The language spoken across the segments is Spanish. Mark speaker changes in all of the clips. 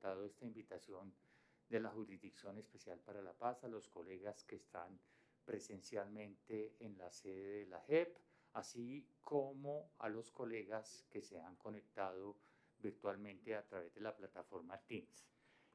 Speaker 1: aceptado esta invitación de la Jurisdicción Especial para la Paz, a los colegas que están presencialmente en la sede de la JEP, así como a los colegas que se han conectado virtualmente a través de la plataforma Teams.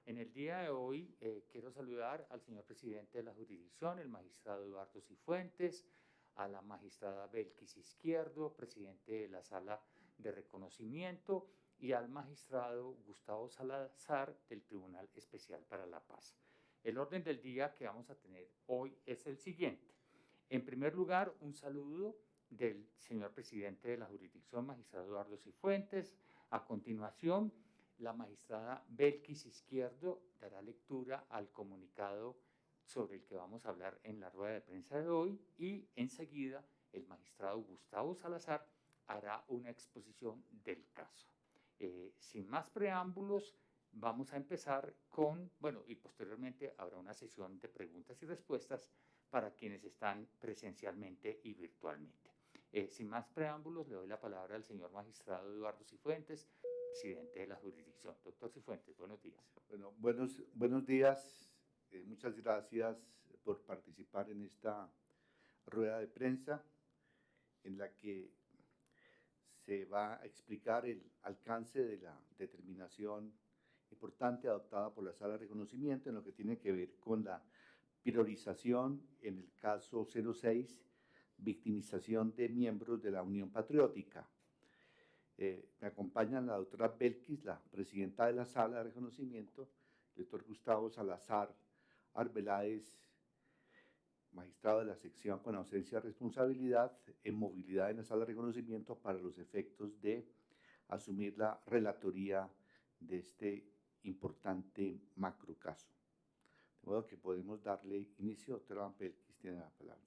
Speaker 1: En el día de hoy quiero saludar al señor presidente de la jurisdicción, el magistrado Eduardo Cifuentes, a la magistrada Belkis Izquierdo, presidente de la Sala de Reconocimiento, y al magistrado Gustavo Salazar del Tribunal Especial para la Paz. El orden del día que vamos a tener hoy es el siguiente. En primer lugar, un saludo del señor presidente de la jurisdicción, magistrado Eduardo Cifuentes. A continuación, la magistrada Belkis Izquierdo dará lectura al comunicado sobre el que vamos a hablar en la rueda de prensa de hoy, y enseguida el magistrado Gustavo Salazar hará una exposición del caso. Sin más preámbulos, vamos a empezar con, y posteriormente habrá una sesión de preguntas y respuestas para quienes están presencialmente y virtualmente. Sin más preámbulos, le doy la palabra al señor magistrado Eduardo Cifuentes, presidente de la jurisdicción. Doctor Cifuentes, buenos días.
Speaker 2: Bueno, buenos días. Muchas gracias por participar en esta rueda de prensa en la que se va a explicar el alcance de la determinación importante adoptada por la Sala de Reconocimiento en lo que tiene que ver con la priorización en el caso 06, victimización de miembros de la Unión Patriótica. Me acompañan la doctora Belkis, la presidenta de la Sala de Reconocimiento, el doctor Gustavo Salazar Arbeláez, magistrado de la sección con ausencia de responsabilidad en movilidad en la Sala de Reconocimiento para los efectos de asumir la relatoría de este importante macrocaso. De modo que podemos darle inicio. Doctora Belkis tiene la palabra.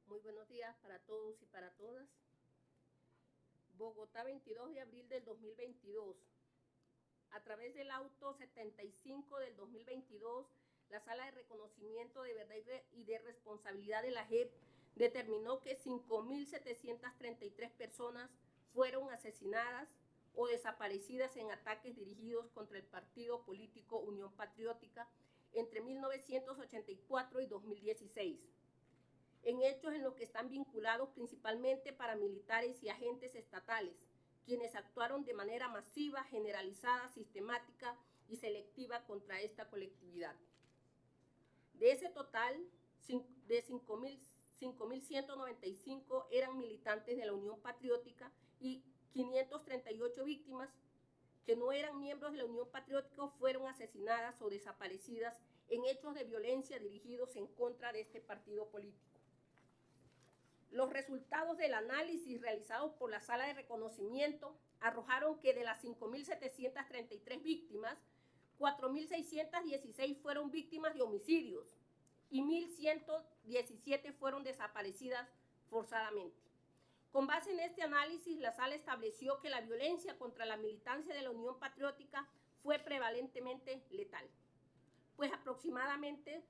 Speaker 3: Muy buenos días para todos y para todas. Bogotá, 22 de abril del 2022. A través del auto 75 del 2022, la Sala de Reconocimiento de Verdad y de Responsabilidad de la JEP determinó que 5.733 personas fueron asesinadas o desaparecidas en ataques dirigidos contra el partido político Unión Patriótica entre 1984 y 2016. En hechos en los que están vinculados principalmente paramilitares y agentes estatales, quienes actuaron de manera masiva, generalizada, sistemática y selectiva contra esta colectividad. De ese total, de 5.195 eran militantes de la Unión Patriótica y 538 víctimas que no eran miembros de la Unión Patriótica fueron asesinadas o desaparecidas en hechos de violencia dirigidos en contra de este partido político. Los resultados del análisis realizados por la Sala de Reconocimiento arrojaron que de las 5.733 víctimas, 4.616 fueron víctimas de homicidios y 1.117 fueron desaparecidas forzadamente. Con base en este análisis, la Sala estableció que la violencia contra la militancia de la Unión Patriótica fue prevalentemente letal, pues aproximadamente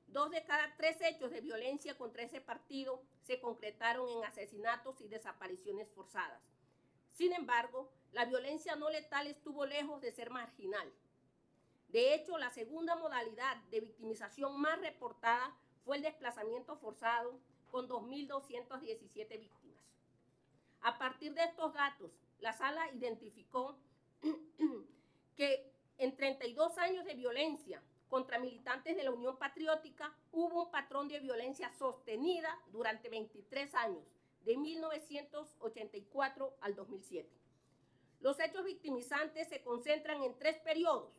Speaker 3: 2 de cada 3 hechos de violencia contra ese partido se concretaron en asesinatos y desapariciones forzadas. Sin embargo, la violencia no letal estuvo lejos de ser marginal. De hecho, la segunda modalidad de victimización más reportada fue el desplazamiento forzado, con 2.217 víctimas. A partir de estos datos, la Sala identificó que en 32 años de violencia contra militantes de la Unión Patriótica, hubo un patrón de violencia sostenida durante 23 años, de 1984 al 2007. Los hechos victimizantes se concentran en 3 periodos.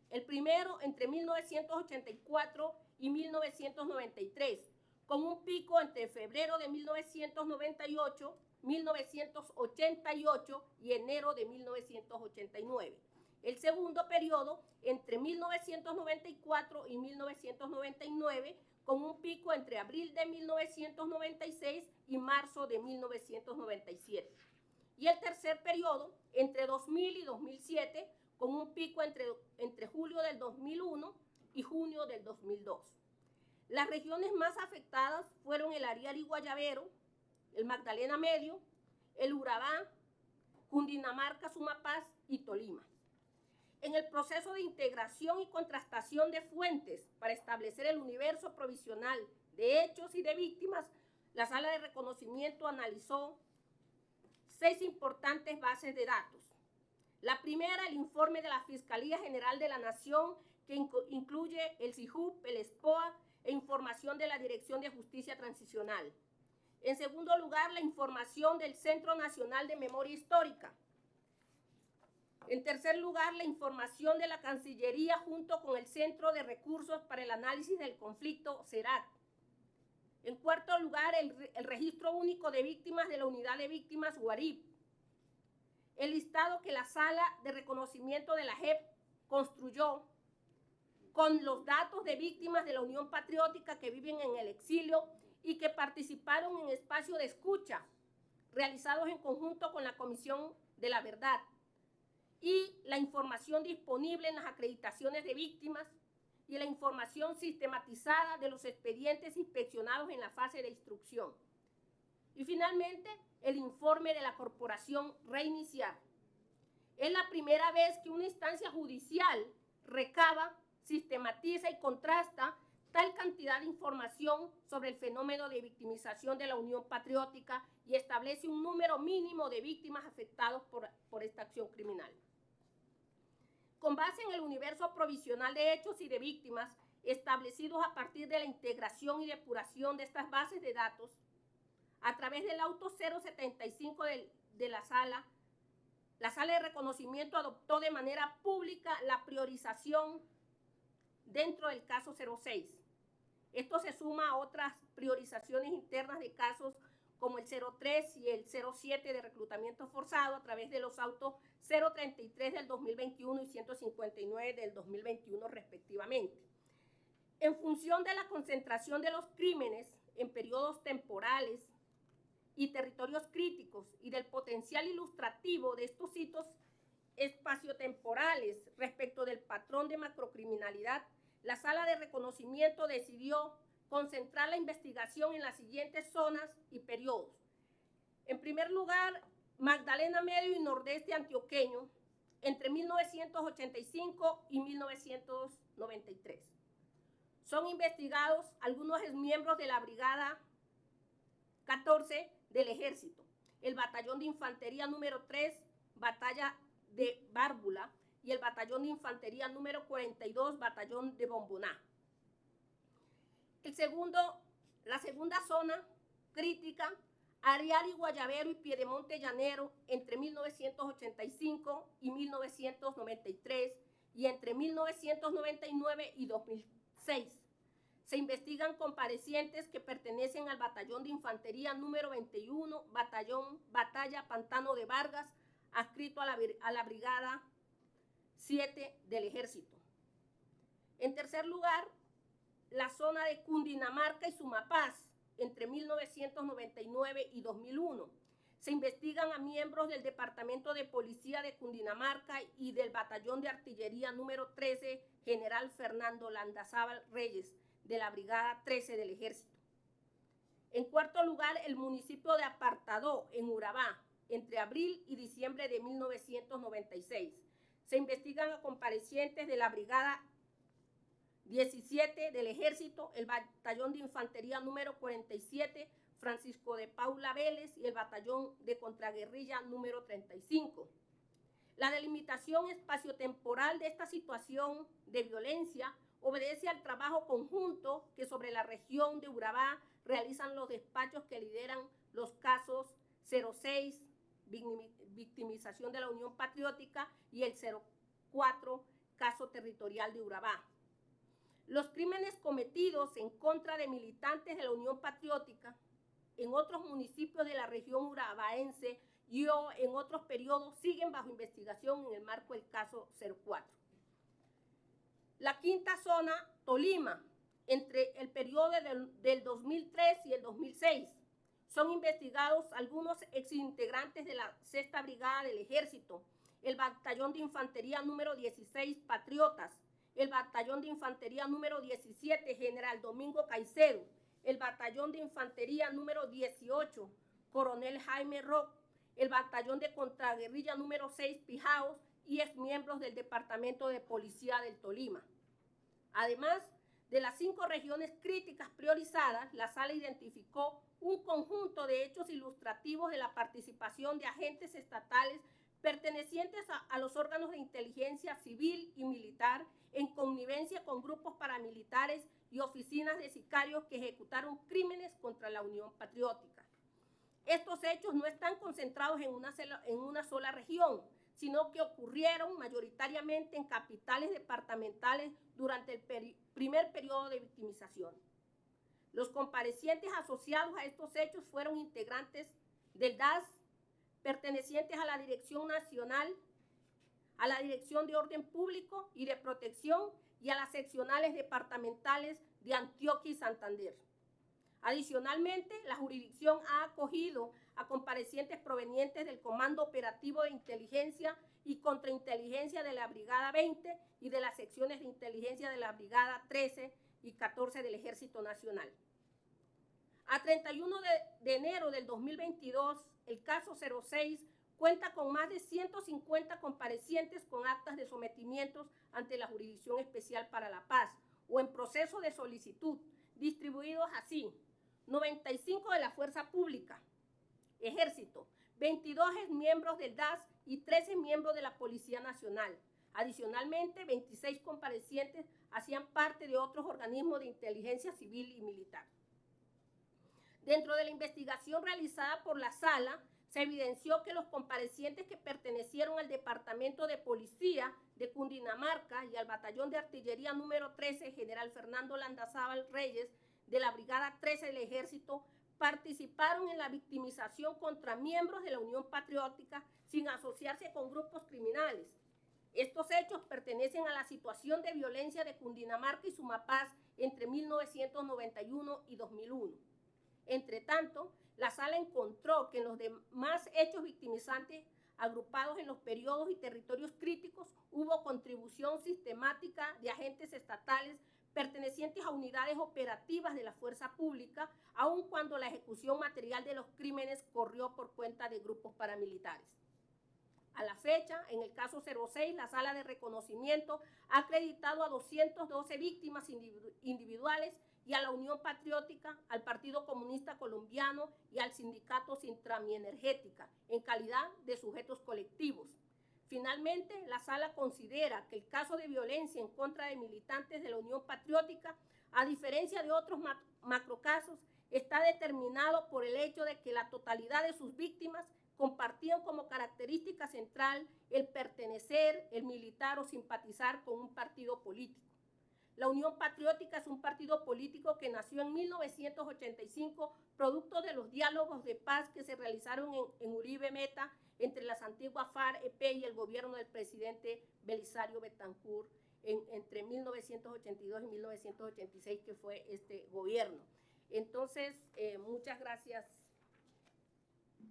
Speaker 3: El primero entre 1984 y 1993, con un pico entre febrero de 1998, 1988 y enero de 1989. El segundo periodo entre 1994 y 1999, con un pico entre abril de 1996 y marzo de 1997. Y el tercer periodo entre 2000 y 2007, con un pico entre julio del 2001 y junio del 2002. Las regiones más afectadas fueron el Ariari Guayavero, el Magdalena Medio, el Urabá, Cundinamarca, Sumapaz y Tolima. En el proceso de integración y contrastación de fuentes para establecer el universo provisional de hechos y de víctimas, la Sala de Reconocimiento analizó 6 importantes bases de datos. La primera, el informe de la Fiscalía General de la Nación, que incluye el SIJUP, el SPOA e información de la Dirección de Justicia Transicional. En segundo lugar, la información del Centro Nacional de Memoria Histórica. En tercer lugar, la información de la Cancillería junto con el Centro de Recursos para el Análisis del Conflicto, CERAC. En cuarto lugar, el Registro Único de Víctimas de la Unidad de Víctimas, UARIP. El listado que la Sala de Reconocimiento de la JEP construyó con los datos de víctimas de la Unión Patriótica que viven en el exilio y que participaron en espacio de escucha realizados en conjunto con la Comisión de la Verdad, y la información disponible en las acreditaciones de víctimas y la información sistematizada de los expedientes inspeccionados en la fase de instrucción. Y finalmente, el informe de la Corporación Reiniciar. Es la primera vez que una instancia judicial recaba, sistematiza y contrasta tal cantidad de información sobre el fenómeno de victimización de la Unión Patriótica y establece un número mínimo de víctimas afectadas por esta acción criminal. Con base en el universo provisional de hechos y de víctimas establecidos a partir de la integración y depuración de estas bases de datos, a través del auto 075 de la Sala de Reconocimiento adoptó de manera pública la priorización dentro del caso 06. Esto se suma a otras priorizaciones internas de casos como el 03 y el 07 de reclutamiento forzado a través de los autos 033 del 2021 y 159 del 2021 respectivamente. En función de la concentración de los crímenes en periodos temporales y territorios críticos y del potencial ilustrativo de estos hitos espaciotemporales respecto del patrón de macrocriminalidad, la Sala de Reconocimiento decidió concentrar la investigación en las siguientes zonas y periodos. En primer lugar, Magdalena Medio y Nordeste Antioqueño, entre 1985 y 1993. Son investigados algunos exmiembros de la Brigada 14 del Ejército, el Batallón de Infantería número 3, Batalla de Bárbula, y el Batallón de Infantería número 42, Batallón de Bomboná. La segunda zona crítica, Ariari Guayavero y Piedemonte Llanero, entre 1985 y 1993 y entre 1999 y 2006. Se investigan comparecientes que pertenecen al Batallón de Infantería número 21, Batalla Pantano de Vargas, adscrito a la Brigada 7 del Ejército. En tercer lugar, la zona de Cundinamarca y Sumapaz, entre 1999 y 2001. Se investigan a miembros del Departamento de Policía de Cundinamarca y del Batallón de Artillería número 13, General Fernando Landazábal Reyes, de la Brigada 13 del Ejército. En cuarto lugar, el municipio de Apartadó, en Urabá, entre abril y diciembre de 1996. Se investigan a comparecientes de la Brigada 17 del Ejército, el Batallón de Infantería número 47, Francisco de Paula Vélez, y el Batallón de Contraguerrilla número 35. La delimitación espaciotemporal de esta situación de violencia obedece al trabajo conjunto que sobre la región de Urabá realizan los despachos que lideran los casos 06, victimización de la Unión Patriótica, y el 04, caso territorial de Urabá. Los crímenes cometidos en contra de militantes de la Unión Patriótica en otros municipios de la región urabaense y o en otros periodos siguen bajo investigación en el marco del caso 04. La quinta zona, Tolima, entre el periodo del 2003 y el 2006. Son investigados algunos exintegrantes de la 6ª Brigada del Ejército, el Batallón de Infantería número 16, Patriotas, el Batallón de Infantería número 17, General Domingo Caicedo, el Batallón de Infantería número 18, Coronel Jaime Rock, el Batallón de Contraguerrilla número 6, Pijaos, y exmiembros del Departamento de Policía del Tolima. Además de las 5 regiones críticas priorizadas, la sala identificó un conjunto de hechos ilustrativos de la participación de agentes estatales pertenecientes a los órganos de inteligencia civil y militar en connivencia con grupos paramilitares y oficinas de sicarios que ejecutaron crímenes contra la Unión Patriótica. Estos hechos no están concentrados en una sola región, sino que ocurrieron mayoritariamente en capitales departamentales durante el primer periodo de victimización. Los comparecientes asociados a estos hechos fueron integrantes del DAS, pertenecientes a la Dirección Nacional, a la Dirección de Orden Público y de Protección y a las seccionales departamentales de Antioquia y Santander. Adicionalmente, la jurisdicción ha acogido a comparecientes provenientes del Comando Operativo de Inteligencia y Contrainteligencia de la Brigada 20 y de las secciones de inteligencia de la Brigada 13 y 14 del Ejército Nacional. A 31 de enero del 2022, el caso 06 cuenta con más de 150 comparecientes con actas de sometimientos ante la Jurisdicción Especial para la Paz o en proceso de solicitud, distribuidos así: 95 de la Fuerza Pública, Ejército, 22 miembros del DAS y 13 miembros de la Policía Nacional. Adicionalmente, 26 comparecientes hacían parte de otros organismos de inteligencia civil y militar. Dentro de la investigación realizada por la sala, se evidenció que los comparecientes que pertenecieron al Departamento de Policía de Cundinamarca y al Batallón de Artillería número 13, General Fernando Landazábal Reyes, de la Brigada 13 del Ejército, participaron en la victimización contra miembros de la Unión Patriótica sin asociarse con grupos criminales. Estos hechos pertenecen a la situación de violencia de Cundinamarca y Sumapaz entre 1991 y 2001. Entre tanto, la sala encontró que en los demás hechos victimizantes agrupados en los periodos y territorios críticos hubo contribución sistemática de agentes estatales pertenecientes a unidades operativas de la fuerza pública, aun cuando la ejecución material de los crímenes corrió por cuenta de grupos paramilitares. A la fecha, en el caso 06, la sala de reconocimiento ha acreditado a 212 víctimas individuales y a la Unión Patriótica, al Partido Comunista Colombiano y al Sindicato Sintrami Energética, en calidad de sujetos colectivos. Finalmente, la sala considera que el caso de violencia en contra de militantes de la Unión Patriótica, a diferencia de otros macrocasos, está determinado por el hecho de que la totalidad de sus víctimas compartían como característica central el pertenecer, el militar o simpatizar con un partido político. La Unión Patriótica es un partido político que nació en 1985, producto de los diálogos de paz que se realizaron en Uribe Meta entre las antiguas FARC, EP y el gobierno del presidente Belisario Betancur entre 1982 y 1986, que fue este gobierno. Entonces, muchas gracias.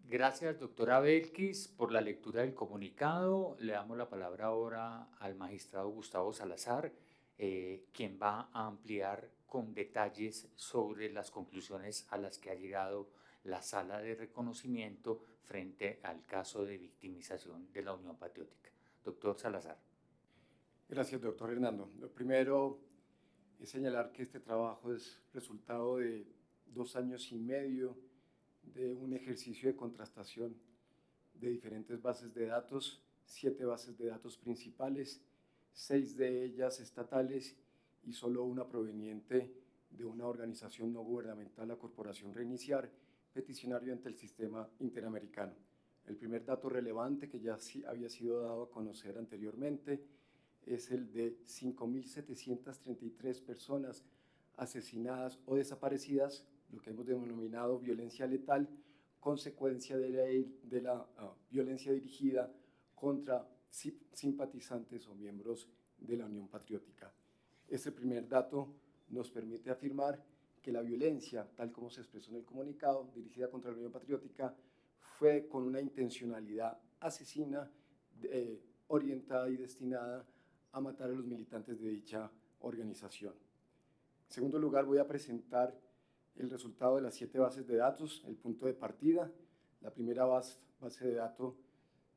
Speaker 1: Gracias, doctora Belkis, por la lectura del comunicado. Le damos la palabra ahora al magistrado Gustavo Salazar, quien va a ampliar con detalles sobre las conclusiones a las que ha llegado la sala de reconocimiento frente al caso de victimización de la Unión Patriótica. Doctor Salazar.
Speaker 4: Gracias, doctor Hernando. Lo primero es señalar que este trabajo es resultado de 2 años y medio de un ejercicio de contrastación de diferentes bases de datos, 7 bases de datos principales, 6 de ellas estatales y solo una proveniente de una organización no gubernamental, la Corporación Reiniciar, peticionario ante el sistema interamericano. El primer dato relevante que ya había sido dado a conocer anteriormente es el de 5.733 personas asesinadas o desaparecidas, lo que hemos denominado violencia letal, consecuencia de la violencia dirigida contra simpatizantes o miembros de la Unión Patriótica. Este primer dato nos permite afirmar que la violencia, tal como se expresó en el comunicado, dirigida contra la Unión Patriótica, fue con una intencionalidad asesina orientada y destinada a matar a los militantes de dicha organización. En segundo lugar, voy a presentar el resultado de las 7 bases de datos, el punto de partida. La primera base de datos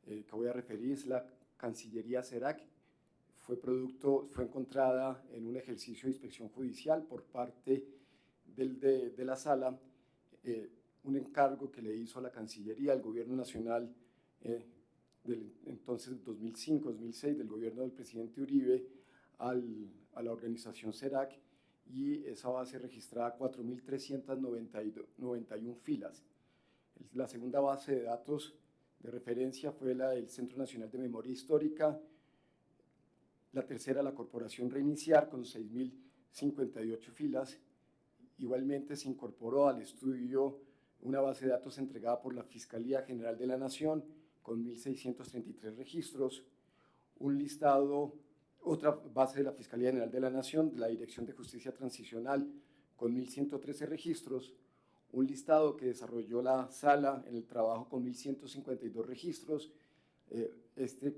Speaker 4: que voy a referir es la Cancillería CERAC. Fue encontrada en un ejercicio de inspección judicial por parte de la Sala, un encargo que le hizo a la Cancillería, al Gobierno Nacional del entonces 2005-2006, del gobierno del presidente Uribe, a la organización CERAC, y esa base registraba 4.391 filas. La segunda base de datos de referencia fue la del Centro Nacional de Memoria Histórica. La tercera, la Corporación Reiniciar, con 6.058 filas. Igualmente se incorporó al estudio una base de datos entregada por la Fiscalía General de la Nación, con 1.633 registros. Un listado, otra base de la Fiscalía General de la Nación, de la Dirección de Justicia Transicional, con 1.113 registros. Un listado que desarrolló la Sala en el trabajo con 1.152 registros. Este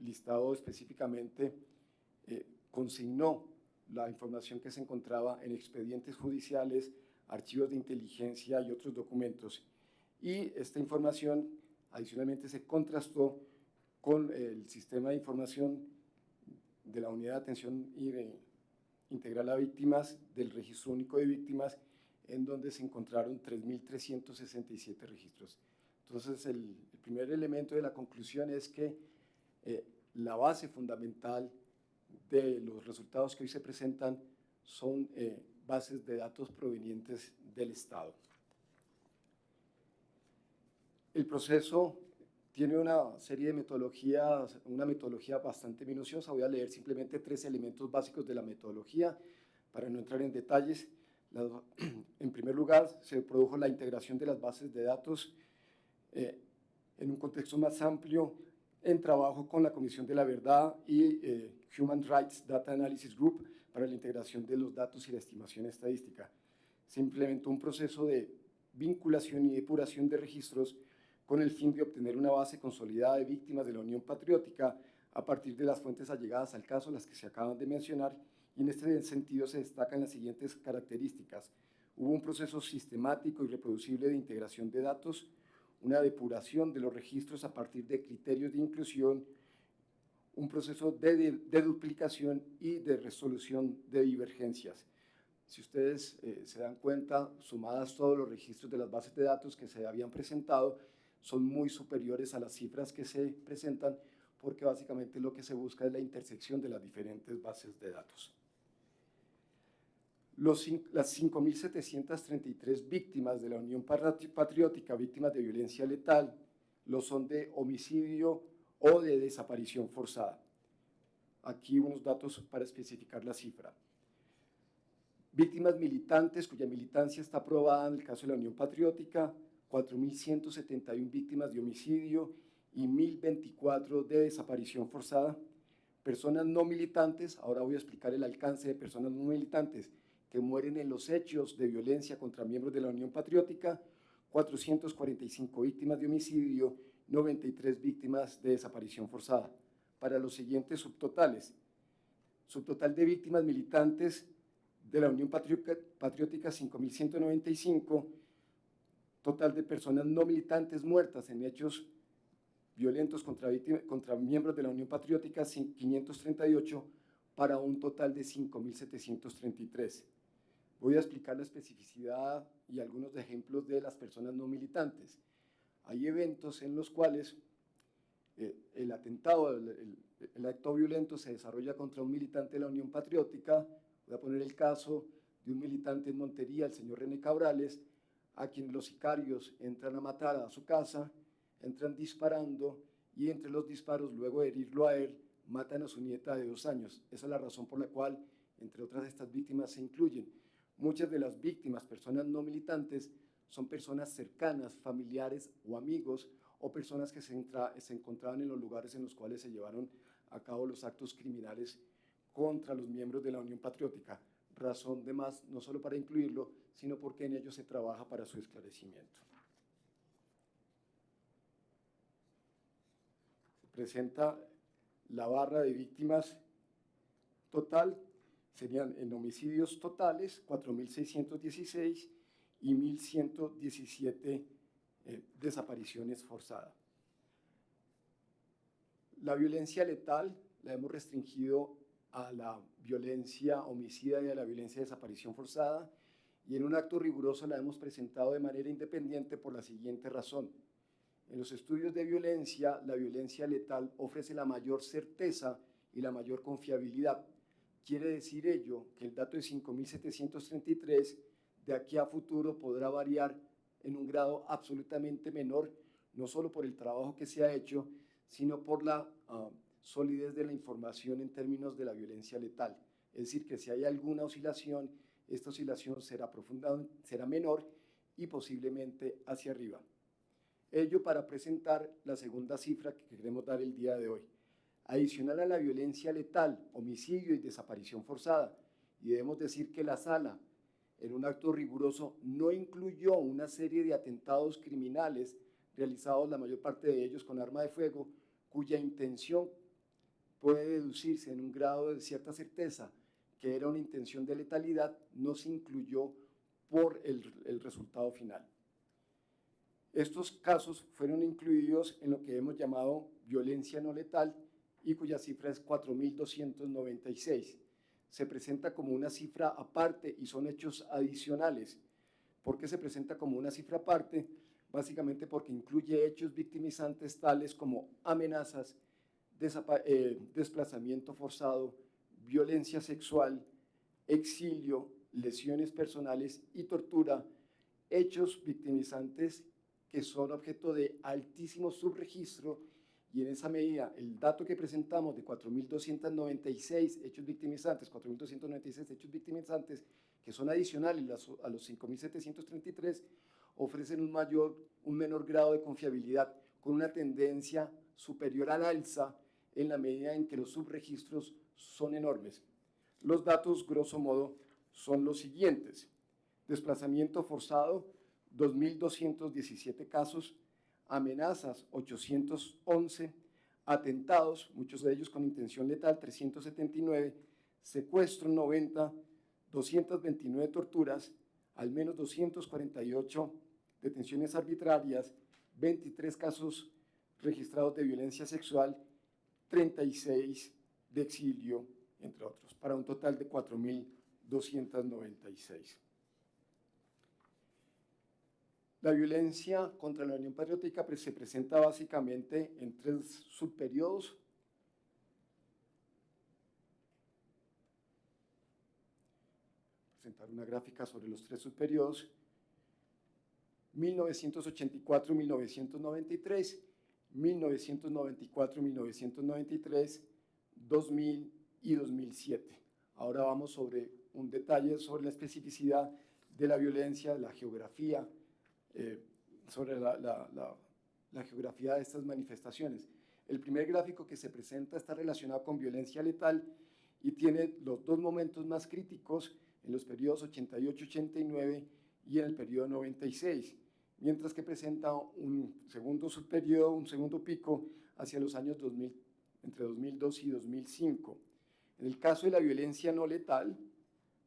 Speaker 4: listado específicamente consignó la información que se encontraba en expedientes judiciales, archivos de inteligencia y otros documentos. Y esta información adicionalmente se contrastó con el sistema de información de la Unidad de Atención Integral a Víctimas, del Registro Único de Víctimas, en donde se encontraron 3.367 registros. Entonces, el primer elemento de la conclusión es que la base fundamental de los resultados que hoy se presentan son bases de datos provenientes del Estado. El proceso tiene una serie de metodologías, una metodología bastante minuciosa. Voy a leer simplemente 3 elementos básicos de la metodología para no entrar en detalles. En primer lugar, se produjo la integración de las bases de datos en un contexto más amplio, en trabajo con la Comisión de la Verdad y Human Rights Data Analysis Group para la integración de los datos y la estimación estadística. Se implementó un proceso de vinculación y depuración de registros con el fin de obtener una base consolidada de víctimas de la Unión Patriótica a partir de las fuentes allegadas al caso, las que se acaban de mencionar, y en este sentido se destacan las siguientes características. Hubo un proceso sistemático y reproducible de integración de datos, una depuración de los registros a partir de criterios de inclusión, un proceso de duplicación y de resolución de divergencias. Si ustedes se dan cuenta, sumadas todos los registros de las bases de datos que se habían presentado, son muy superiores a las cifras que se presentan, porque básicamente lo que se busca es la intersección de las diferentes bases de datos. Las 5.733 víctimas de la Unión Patriótica, víctimas de violencia letal, lo son de homicidio o de desaparición forzada. Aquí unos datos para especificar la cifra. Víctimas militantes cuya militancia está aprobada en el caso de la Unión Patriótica, 4.171 víctimas de homicidio y 1.024 de desaparición forzada. Personas no militantes, ahora voy a explicar el alcance de personas no militantes que mueren en los hechos de violencia contra miembros de la Unión Patriótica, 445 víctimas de homicidio, 93 víctimas de desaparición forzada. Para los siguientes subtotales, subtotal de víctimas militantes de la Unión Patriótica 5.195, total de personas no militantes muertas en hechos violentos contra miembros de la Unión Patriótica 538, para un total de 5.733. Voy a explicar la especificidad y algunos ejemplos de las personas no militantes. Hay eventos en los cuales el atentado, el acto violento se desarrolla contra un militante de la Unión Patriótica. Voy a poner el caso de un militante en Montería, el señor René Cabrales, a quien los sicarios entran a matar a su casa, entran disparando y entre los disparos, luego de herirlo a él, matan a su nieta de 2 años. Esa es la razón por la cual, entre otras, estas víctimas se incluyen. Muchas de las víctimas, personas no militantes, son personas cercanas, familiares o amigos, o personas que se encontraban en los lugares en los cuales se llevaron a cabo los actos criminales contra los miembros de la Unión Patriótica. Razón de más, no solo para incluirlo, sino porque en ello se trabaja para su esclarecimiento. Se presenta la barra de víctimas total serían en homicidios totales 4.616 y 1.117 desapariciones forzadas. La violencia letal la hemos restringido a la violencia homicida y a la violencia de desaparición forzada, y en un acto riguroso la hemos presentado de manera independiente por la siguiente razón. En los estudios de violencia, la violencia letal ofrece la mayor certeza y la mayor confiabilidad. Quiere decir ello que el dato de 5.733 de aquí a futuro podrá variar en un grado absolutamente menor, no solo por el trabajo que se ha hecho, sino por la solidez de la información en términos de la violencia letal. Es decir, que si hay alguna oscilación, esta oscilación será menor y posiblemente hacia arriba. Ello para presentar la segunda cifra que queremos dar el día de hoy. Adicional a la violencia letal, homicidio y desaparición forzada, y debemos decir que la sala, en un acto riguroso, no incluyó una serie de atentados criminales realizados, la mayor parte de ellos con arma de fuego, cuya intención puede deducirse en un grado de cierta certeza que era una intención de letalidad, no se incluyó por el resultado final. Estos casos fueron incluidos en lo que hemos llamado violencia no letal y cuya cifra es 4.296. Se presenta como una cifra aparte y son hechos adicionales. ¿Por qué se presenta como una cifra aparte? Básicamente porque incluye hechos victimizantes tales como amenazas, desplazamiento forzado, violencia sexual, exilio, lesiones personales y tortura, hechos victimizantes que son objeto de altísimo subregistro, y en esa medida el dato que presentamos de 4.296 hechos victimizantes, 4.296 hechos victimizantes que son adicionales a los 5.733, ofrecen un menor grado de confiabilidad, con una tendencia superior al alza en la medida en que los subregistros son enormes. Los datos, grosso modo, son los siguientes. Desplazamiento forzado, 2.217 casos, amenazas, 811, atentados, muchos de ellos con intención letal, 379, secuestro, 90, 229 torturas, al menos 248 detenciones arbitrarias, 23 casos registrados de violencia sexual, 36 de exilio, entre otros, para un total de 4.296. La violencia contra la Unión Patriótica se presenta básicamente en 3 subperiodos. Presentar una gráfica sobre los 3 subperiodos: 1984-1993, 1994-1993, 2000 y 2007. Ahora vamos sobre un detalle sobre la especificidad de la violencia, la geografía, sobre la geografía de estas manifestaciones. El primer gráfico que se presenta está relacionado con violencia letal y tiene los 2 momentos más críticos en los periodos 88-89 y en el periodo 96, mientras que presenta un segundo subperiodo, un segundo pico hacia los años 2000, entre 2002 y 2005. En el caso de la violencia no letal,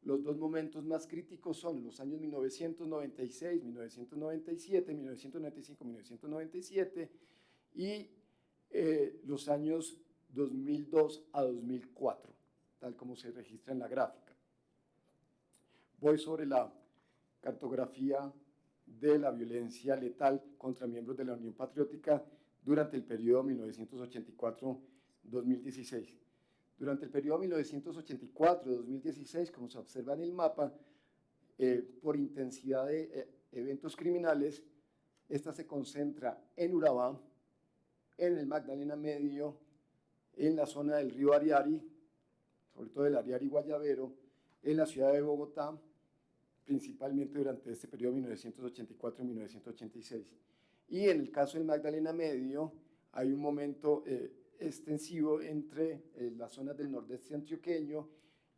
Speaker 4: los 2 momentos más críticos son los años 1996, 1997, 1995, 1997 y los años 2002 a 2004, tal como se registra en la gráfica. Voy sobre la cartografía de la violencia letal contra miembros de la Unión Patriótica durante el periodo 1984-2016. Durante el periodo 1984-2016, como se observa en el mapa, por intensidad de eventos criminales, esta se concentra en Urabá, en el Magdalena Medio, en la zona del río Ariari, sobre todo el Ariari Guayabero, en la ciudad de Bogotá, principalmente durante este periodo 1984-1986. Y en el caso del Magdalena Medio, hay un momento extensivo entre las zonas del nordeste antioqueño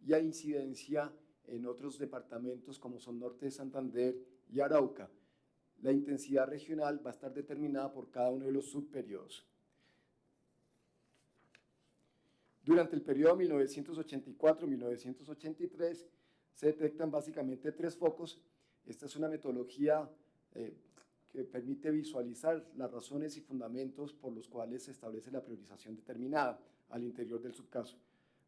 Speaker 4: y hay incidencia en otros departamentos como son norte de Santander y Arauca. La intensidad regional va a estar determinada por cada uno de los subperiodos. Durante el periodo 1984-1983 se detectan básicamente 3 focos. Esta es una metodología que permite visualizar las razones y fundamentos por los cuales se establece la priorización determinada al interior del subcaso.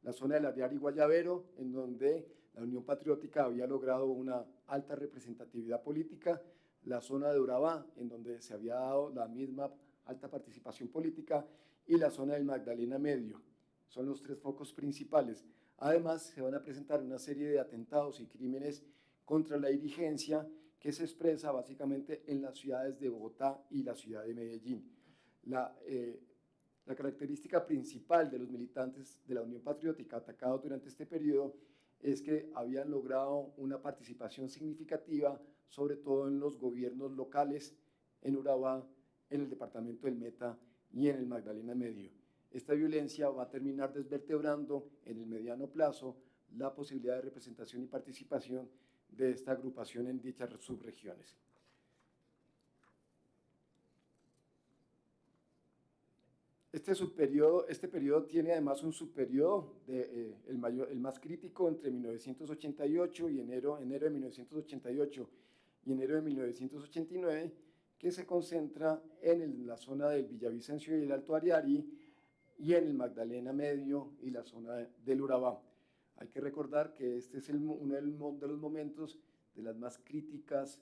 Speaker 4: La zona del Arriarí Guayabero, en donde la Unión Patriótica había logrado una alta representatividad política, la zona de Urabá, en donde se había dado la misma alta participación política, y la zona del Magdalena Medio. Son los 3 focos principales. Además, se van a presentar una serie de atentados y crímenes contra la dirigencia que se expresa básicamente en las ciudades de Bogotá y la ciudad de Medellín. La característica principal de los militantes de la Unión Patriótica atacados durante este periodo es que habían logrado una participación significativa, sobre todo en los gobiernos locales, en Urabá, en el departamento del Meta y en el Magdalena Medio. Esta violencia va a terminar desvertebrando en el mediano plazo la posibilidad de representación y participación de esta agrupación en dichas subregiones. Este periodo tiene además un subperiodo, el más crítico, entre 1988 y enero de 1988 y enero de 1989, que se concentra en la zona del Villavicencio y el Alto Ariari, y en el Magdalena Medio y la zona del Urabá. Hay que recordar que este es uno de los momentos de las más críticas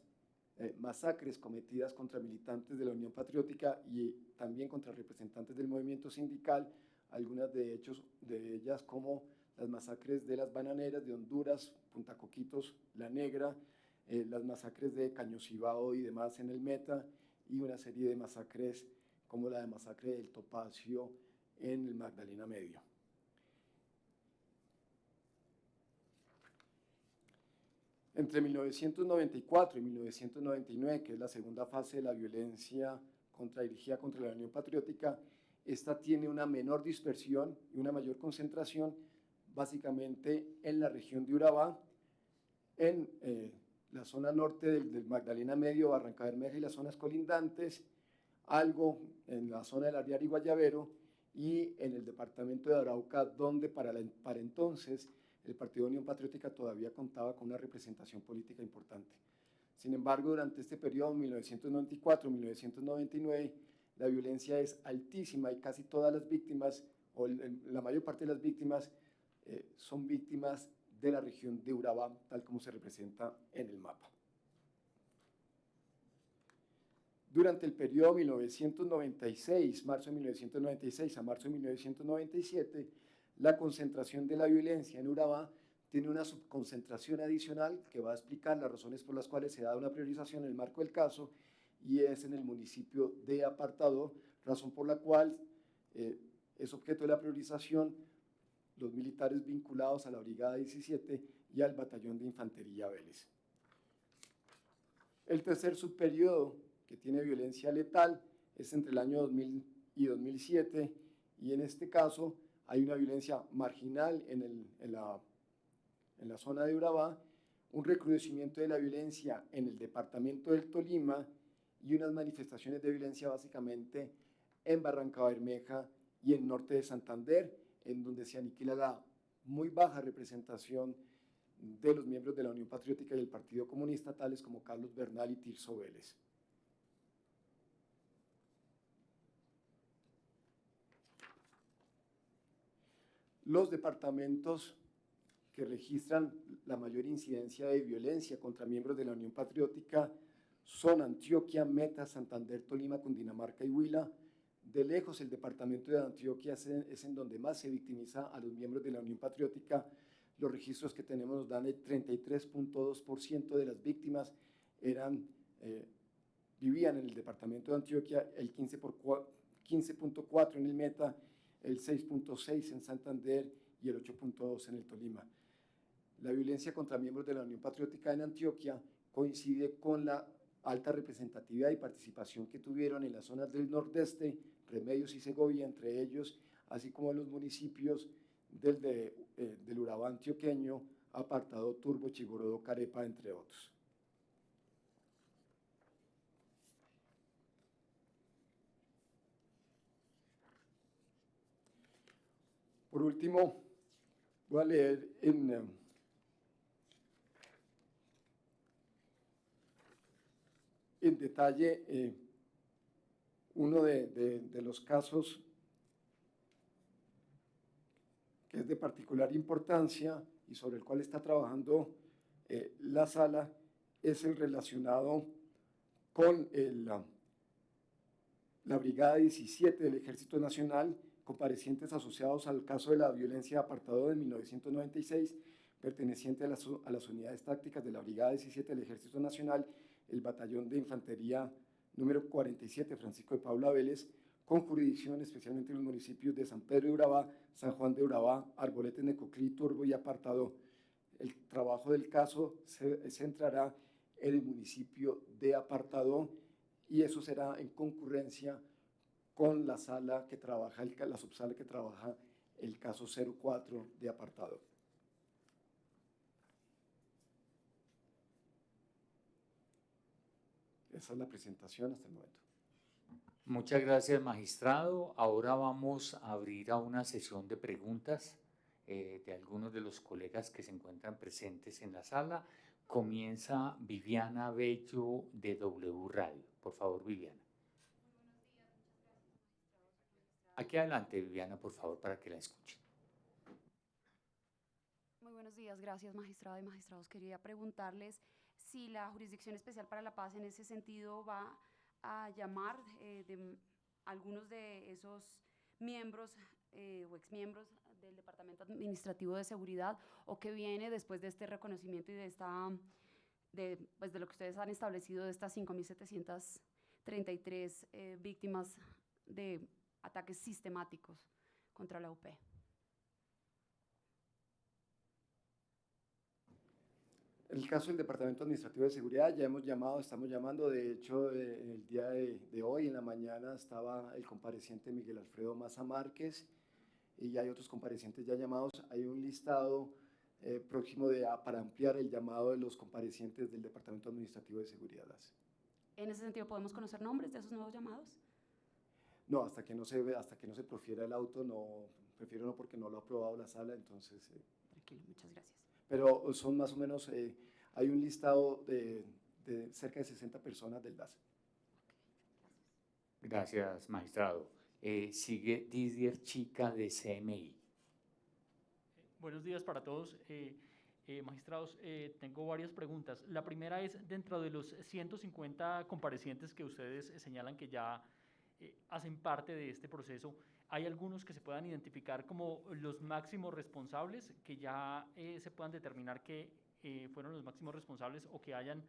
Speaker 4: masacres cometidas contra militantes de la Unión Patriótica y también contra representantes del movimiento sindical, algunas de ellas como las masacres de las bananeras de Honduras, Punta Coquitos, La Negra, las masacres de Cañocibao y demás en el Meta, y una serie de masacres como la masacre del Topacio en el Magdalena Medio. Entre 1994 y 1999, que es la segunda fase de la violencia dirigida contra la Unión Patriótica, esta tiene una menor dispersión y una mayor concentración básicamente en la región de Urabá, en la zona norte del Magdalena Medio, Barranca Bermeja y las zonas colindantes, algo en la zona del Arriarí y Guayabero, y en el departamento de Arauca, donde para entonces el Partido Unión Patriótica todavía contaba con una representación política importante. Sin embargo, durante este periodo, 1994-1999, la violencia es altísima y casi todas las víctimas, o la mayor parte de las víctimas, son víctimas de la región de Urabá, tal como se representa en el mapa. Durante el periodo 1996, marzo de 1996 a marzo de 1997, la concentración de la violencia en Urabá tiene una subconcentración adicional que va a explicar las razones por las cuales se da una priorización en el marco del caso, y es en el municipio de Apartadó, razón por la cual es objeto de la priorización los militares vinculados a la Brigada 17 y al Batallón de Infantería Vélez. El tercer subperiodo que tiene violencia letal es entre el año 2000 y 2007, y en este caso hay una violencia marginal en la zona de Urabá, un recrudecimiento de la violencia en el departamento del Tolima y unas manifestaciones de violencia básicamente en Barranca Bermeja y en norte de Santander, en donde se aniquila la muy baja representación de los miembros de la Unión Patriótica y el Partido Comunista, tales como Carlos Bernal y Tirso Vélez. Los departamentos que registran la mayor incidencia de violencia contra miembros de la Unión Patriótica son Antioquia, Meta, Santander, Tolima, Cundinamarca y Huila. De lejos, el departamento de Antioquia es en donde más se victimiza a los miembros de la Unión Patriótica. Los registros que tenemos nos dan el 33.2% de las víctimas vivían en el departamento de Antioquia, el 15.4% en el Meta, el 6.6% en Santander y el 8.2% en el Tolima. La violencia contra miembros de la Unión Patriótica en Antioquia coincide con la alta representatividad y participación que tuvieron en las zonas del nordeste, Remedios y Segovia, entre ellos, así como en los municipios del Urabá antioqueño, Apartadó, Turbo, Chigorodó, Carepa, entre otros. Por último, voy a leer en detalle uno de los casos que es de particular importancia y sobre el cual está trabajando la sala, es el relacionado con la Brigada 17 del Ejército Nacional, comparecientes asociados al caso de la violencia de apartado de 1996, perteneciente a las unidades tácticas de la Brigada 17 del Ejército Nacional, el Batallón de Infantería número 47, Francisco de Paula Vélez, con jurisdicción especialmente en los municipios de San Pedro de Urabá, San Juan de Urabá, Arbolete, Necoclí, Turbo y Apartado. El trabajo del caso se centrará en el municipio de Apartado y eso será en concurrencia con la sala que trabaja, la subsala que trabaja el caso 04 de Apartado. Esa es la presentación hasta el momento.
Speaker 1: Muchas gracias, magistrado. Ahora vamos a abrir a una sesión de preguntas de algunos de los colegas que se encuentran presentes en la sala. Comienza Viviana Bello de W Radio. Por favor, Viviana. Aquí adelante, Viviana, por favor, para que la escuchen.
Speaker 5: Muy buenos días, gracias, magistrado y magistrados. Quería preguntarles si la Jurisdicción Especial para la Paz en ese sentido va a llamar de algunos de esos miembros o exmiembros del Departamento Administrativo de Seguridad, o que viene después de este reconocimiento y de lo que ustedes han establecido de estas 5.733 víctimas de ataques sistemáticos contra la UP.
Speaker 4: En el caso del Departamento Administrativo de Seguridad ya estamos llamando, de hecho el día de hoy en la mañana estaba el compareciente Miguel Alfredo Maza Márquez y ya hay otros comparecientes ya llamados. Hay un listado próximo para ampliar el llamado de los comparecientes del Departamento Administrativo de Seguridad.
Speaker 5: ¿En ese sentido podemos conocer nombres de esos nuevos llamados?
Speaker 4: No, hasta que no se profiera el auto, prefiero no, porque no lo ha aprobado la sala, entonces…
Speaker 5: Tranquilo, muchas gracias.
Speaker 4: Pero son más o menos, hay un listado de cerca de 60 personas del DAS.
Speaker 1: Gracias, magistrado. Sigue Didier Chica de CMI.
Speaker 6: Buenos días para todos. Magistrados, tengo varias preguntas. La primera es, dentro de los 150 comparecientes que ustedes señalan que ya hacen parte de este proceso, ¿hay algunos que se puedan identificar como los máximos responsables, que ya se puedan determinar que fueron los máximos responsables o que hayan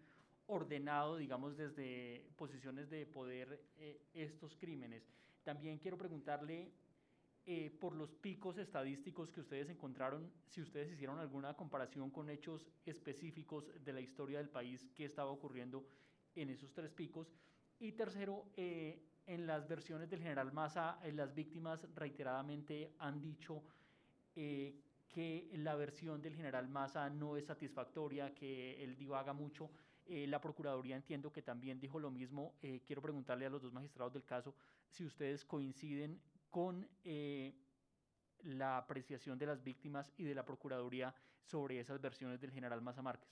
Speaker 6: ordenado, digamos, desde posiciones de poder estos crímenes? También quiero preguntarle por los picos estadísticos que ustedes encontraron, si ustedes hicieron alguna comparación con hechos específicos de la historia del país, qué estaba ocurriendo en esos 3 picos. Y tercero, en las versiones del general Maza, las víctimas reiteradamente han dicho que la versión del general Maza no es satisfactoria, que él divaga mucho. La Procuraduría entiendo que también dijo lo mismo. Quiero preguntarle a los 2 magistrados del caso si ustedes coinciden con la apreciación de las víctimas y de la Procuraduría sobre esas versiones del general Maza Márquez.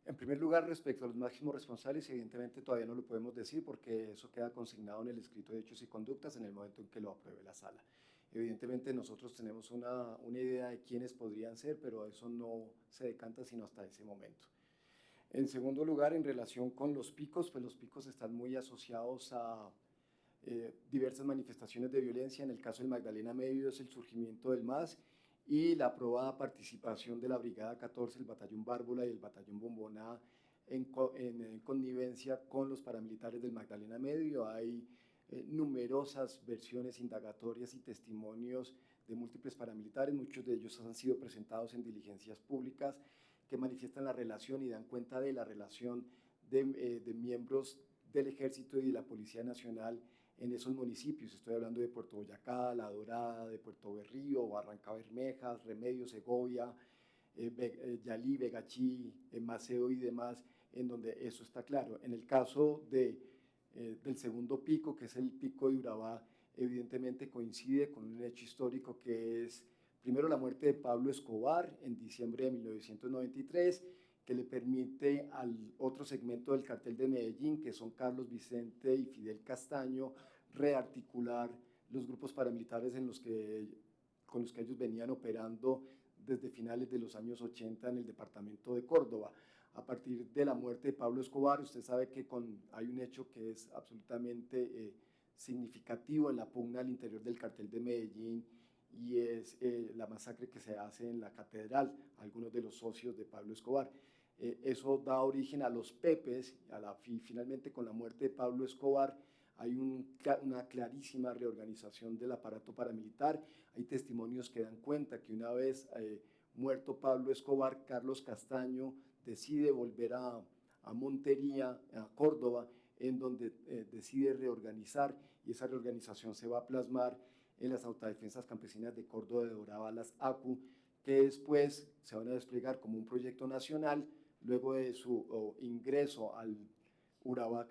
Speaker 4: En primer lugar, respecto a los máximos responsables, evidentemente todavía no lo podemos decir porque eso queda consignado en el escrito de hechos y conductas en el momento en que lo apruebe la sala. Evidentemente nosotros tenemos una idea de quiénes podrían ser, pero eso no se decanta sino hasta ese momento. En segundo lugar, en relación con los picos, pues los picos están muy asociados a diversas manifestaciones de violencia. En el caso del Magdalena Medio es el surgimiento del MAS y la aprobada participación de la Brigada 14, el Batallón Bárbola y el Batallón Bomboná en connivencia con los paramilitares del Magdalena Medio. Hay numerosas versiones indagatorias y testimonios de múltiples paramilitares, muchos de ellos han sido presentados en diligencias públicas que manifiestan la relación y dan cuenta de la relación de miembros del Ejército y de la Policía Nacional en esos municipios. Estoy hablando de Puerto Boyacá, La Dorada, de Puerto Berrío, Barranca Bermejas, Remedios, Segovia, Yalí, Begachí, Maceo y demás, en donde eso está claro. En el caso del segundo pico, que es el pico de Urabá, evidentemente coincide con un hecho histórico que es, primero, la muerte de Pablo Escobar en diciembre de 1993, que le permite al otro segmento del cartel de Medellín, que son Carlos Vicente y Fidel Castaño, rearticular los grupos paramilitares con los que ellos venían operando desde finales de los años 80 en el departamento de Córdoba. A partir de la muerte de Pablo Escobar, usted sabe que hay un hecho que es absolutamente significativo en la pugna al interior del cartel de Medellín, y es la masacre que se hace en la catedral, algunos de los socios de Pablo Escobar. Eso da origen a los Pepes, finalmente con la muerte de Pablo Escobar hay una clarísima reorganización del aparato paramilitar. Hay testimonios que dan cuenta que una vez muerto Pablo Escobar, Carlos Castaño decide volver a Montería, a Córdoba, en donde decide reorganizar, y esa reorganización se va a plasmar en las autodefensas campesinas de Córdoba de Doraba, las ACU, que después se van a desplegar como un proyecto nacional, luego de su ingreso al Urabá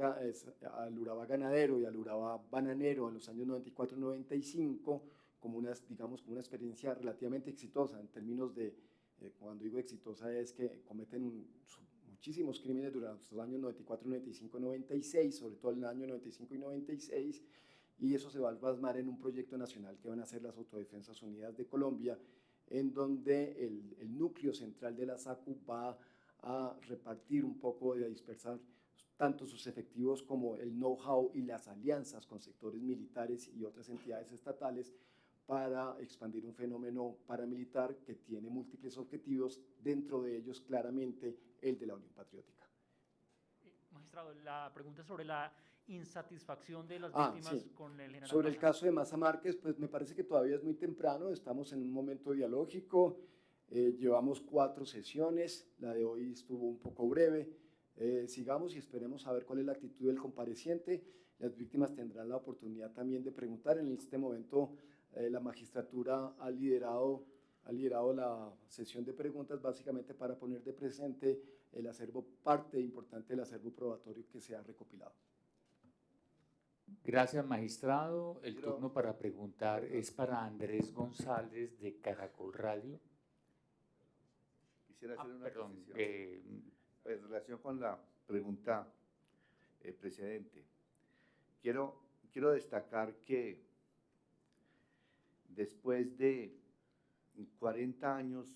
Speaker 4: ganadero y al Urabá bananero en los años 94 y 95, como una experiencia relativamente exitosa en términos de, cuando digo exitosa es que cometen muchísimos crímenes durante los años 94, 95 y 96, sobre todo en el año 95 y 96, y eso se va a plasmar en un proyecto nacional que van a ser las Autodefensas Unidas de Colombia, en donde el núcleo central de la SACU va a repartir un poco y a dispersar tanto sus efectivos como el know-how y las alianzas con sectores militares y otras entidades estatales para expandir un fenómeno paramilitar que tiene múltiples objetivos, dentro de ellos claramente el de la Unión Patriótica.
Speaker 6: Magistrado, la pregunta sobre la insatisfacción de las víctimas
Speaker 4: Sí.
Speaker 6: con el general
Speaker 4: Sobre el
Speaker 6: Maza.
Speaker 4: caso de Maza Márquez, pues me parece que todavía es muy temprano, estamos en un momento dialógico, llevamos 4 sesiones, la de hoy estuvo un poco breve, sigamos y esperemos a ver cuál es la actitud del compareciente. Las víctimas tendrán la oportunidad también de preguntar. En este momento la magistratura ha liderado la sesión de preguntas básicamente para poner de presente el acervo, parte importante del acervo probatorio que se ha recopilado.
Speaker 1: Gracias, magistrado. El turno para preguntar es para Andrés González de Caracol Radio.
Speaker 2: Quisiera hacer una
Speaker 1: Perdón,
Speaker 2: precisión. En relación con la pregunta precedente, quiero destacar que después de 40 años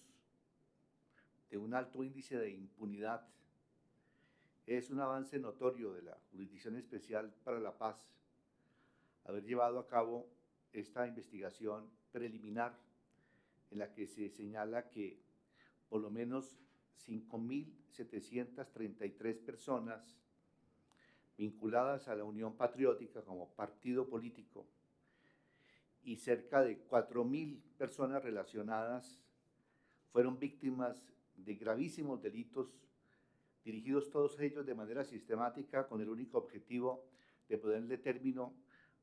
Speaker 2: de un alto índice de impunidad, es un avance notorio de la Jurisdicción Especial para la Paz haber llevado a cabo esta investigación preliminar en la que se señala que por lo menos 5.733 personas vinculadas a la Unión Patriótica como partido político y cerca de 4.000 personas relacionadas fueron víctimas de gravísimos delitos, dirigidos todos ellos de manera sistemática con el único objetivo de ponerle término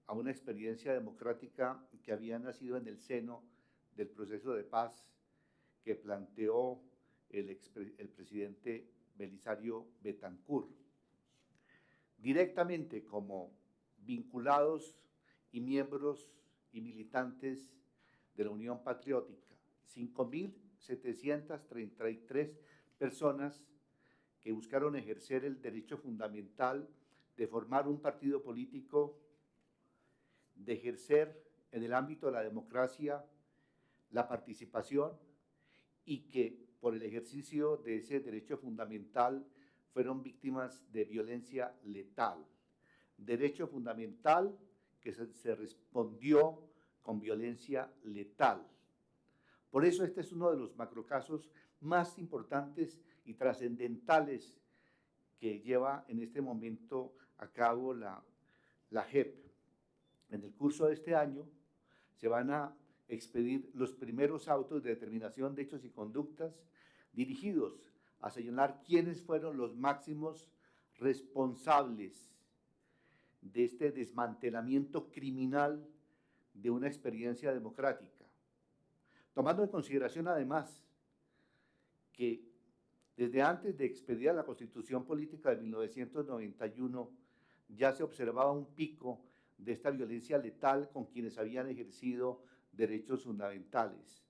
Speaker 2: a una experiencia democrática que había nacido en el seno del proceso de paz que planteó el presidente Belisario Betancur, directamente como vinculados y miembros y militantes de la Unión Patriótica. 5.733 personas que buscaron ejercer el derecho fundamental de formar un partido político, de ejercer en el ámbito de la democracia la participación, y que por el ejercicio de ese derecho fundamental fueron víctimas de violencia letal. Derecho fundamental que se respondió con violencia letal. Por eso este es uno de los macrocasos más importantes y trascendentales que lleva en este momento a cabo la JEP. En el curso de este año se van a expedir los primeros autos de determinación de hechos y conductas dirigidos a señalar quiénes fueron los máximos responsables de este desmantelamiento criminal de una experiencia democrática, tomando en consideración además que desde antes de expedida la Constitución Política de 1991 ya se observaba un pico de esta violencia letal con quienes habían ejercido derechos fundamentales.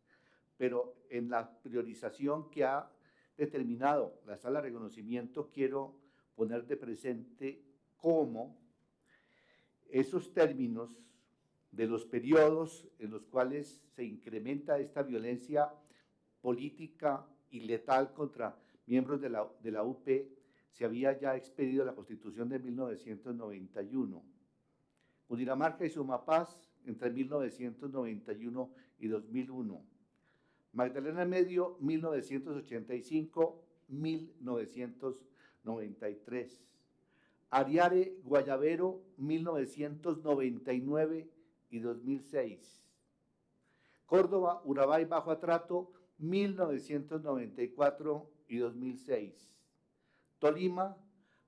Speaker 2: Pero en la priorización que ha determinado la Sala de Reconocimiento, quiero poner de presente cómo esos términos de los periodos en los cuales se incrementa esta violencia política y letal contra miembros de la UP, se había ya expedido la Constitución de 1991. Cundinamarca y Sumapaz entre 1991 y 2001. Magdalena Medio, 1985-1993. Ariare Guayabero, 1999 y 2006. Córdoba, Urabá y Bajo Atrato, 1994 y 2006. Tolima,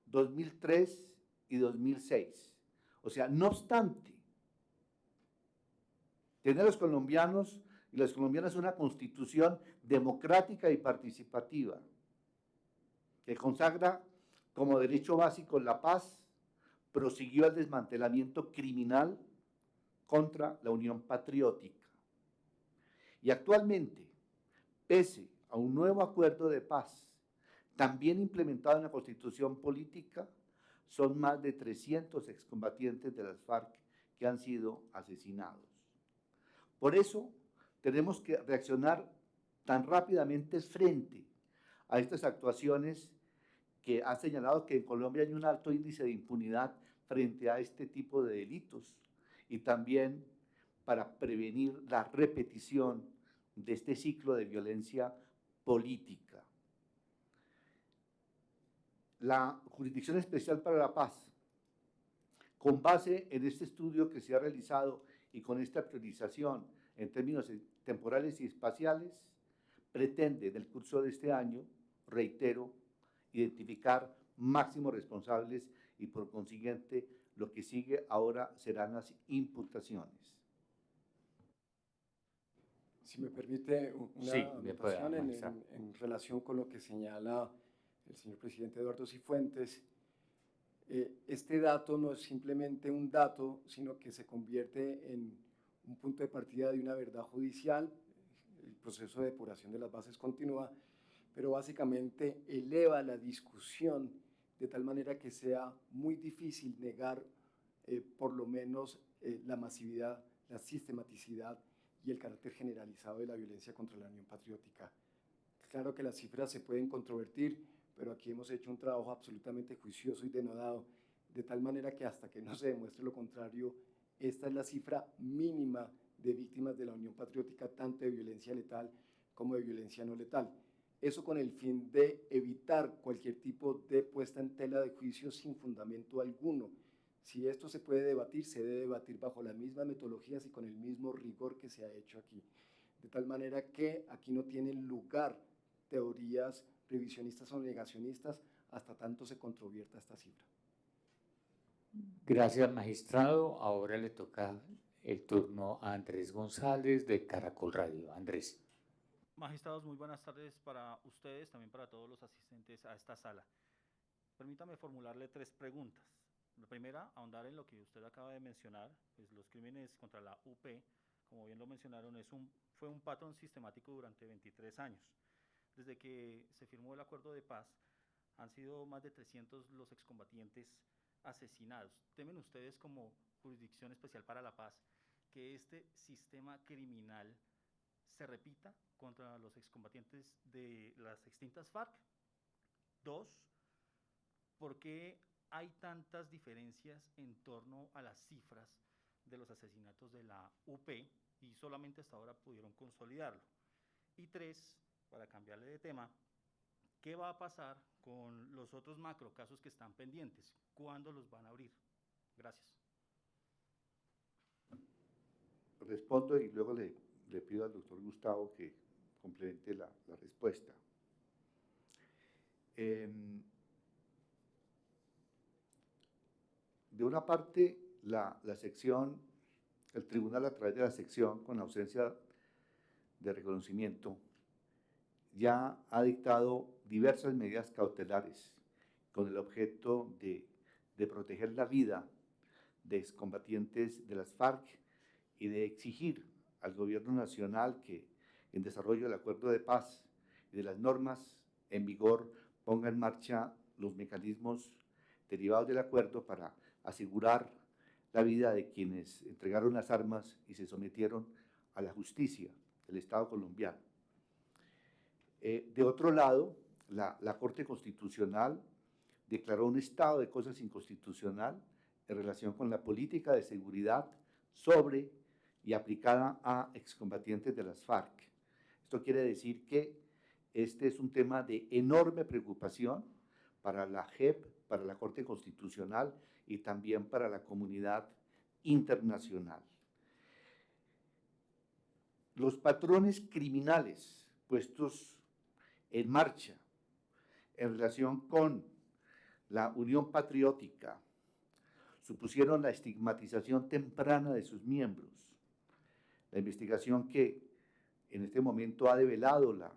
Speaker 2: 2003 y 2006. O sea, no obstante, tener los colombianos y las colombianas una constitución democrática y participativa que consagra como derecho básico la paz, prosiguió el desmantelamiento criminal contra la Unión Patriótica. Y actualmente, pese a un nuevo acuerdo de paz, también implementado en la Constitución política, son más de 300 excombatientes de las FARC que han sido asesinados. Por eso, tenemos que reaccionar tan rápidamente frente a estas actuaciones que ha señalado que en Colombia hay un alto índice de impunidad frente a este tipo de delitos y también para prevenir la repetición de este ciclo de violencia política. La Jurisdicción Especial para la Paz, con base en este estudio que se ha realizado y con esta priorización en términos temporales y espaciales, pretende en el curso de este año, reitero, identificar máximos responsables y por consiguiente lo que sigue ahora serán las imputaciones.
Speaker 4: Si me permite una
Speaker 1: Sí,
Speaker 4: anotación en relación con lo que señala el señor presidente Eduardo Cifuentes, este dato no es simplemente un dato, sino que se convierte en un punto de partida de una verdad judicial. El proceso de depuración de las bases continúa, pero básicamente eleva la discusión de tal manera que sea muy difícil negar por lo menos la masividad, la sistematicidad y el carácter generalizado de la violencia contra la Unión Patriótica. Claro que las cifras se pueden controvertir, pero aquí hemos hecho un trabajo absolutamente juicioso y denodado, de tal manera que hasta que no se demuestre lo contrario, esta es la cifra mínima de víctimas de la Unión Patriótica, tanto de violencia letal como de violencia no letal. Eso con el fin de evitar cualquier tipo de puesta en tela de juicio sin fundamento alguno. Si esto se puede debatir, se debe debatir bajo las mismas metodologías y con el mismo rigor que se ha hecho aquí. De tal manera que aquí no tienen lugar teorías revisionistas o negacionistas hasta tanto se controvierta esta cifra.
Speaker 1: Gracias, magistrado. Ahora le toca el turno a Andrés González de Caracol Radio. Andrés.
Speaker 7: Magistrados, muy buenas tardes para ustedes, también para todos los asistentes a esta sala. Permítame formularle 3 preguntas. La primera, ahondar en lo que usted acaba de mencionar, pues los crímenes contra la UP, como bien lo mencionaron, fue un patrón sistemático durante 23 años. Desde que se firmó el acuerdo de paz, han sido más de 300 los excombatientes asesinados. ¿Temen ustedes como Jurisdicción Especial para la Paz que este sistema criminal se repita contra los excombatientes de las extintas FARC? 2, ¿por qué hay tantas diferencias en torno a las cifras de los asesinatos de la UP y solamente hasta ahora pudieron consolidarlo? Y 3, para cambiarle de tema, ¿qué va a pasar con los otros macrocasos que están pendientes? ¿Cuándo los van a abrir? Gracias.
Speaker 2: Respondo y luego le pido al doctor Gustavo que complemente la respuesta. De una parte, la sección, el tribunal a través de la sección, con ausencia de reconocimiento, ya ha dictado diversas medidas cautelares con el objeto de proteger la vida de excombatientes de las FARC y de exigir al gobierno nacional que, en desarrollo del acuerdo de paz y de las normas en vigor, ponga en marcha los mecanismos derivados del acuerdo para asegurar la vida de quienes entregaron las armas y se sometieron a la justicia del Estado colombiano. De otro lado, la Corte Constitucional declaró un estado de cosas inconstitucional en relación con la política de seguridad sobre y aplicada a excombatientes de las FARC. Esto quiere decir que este es un tema de enorme preocupación para la JEP, para la Corte Constitucional y también para la comunidad internacional. Los patrones criminales puestos en marcha en relación con la Unión Patriótica supusieron la estigmatización temprana de sus miembros. La investigación que en este momento ha develado la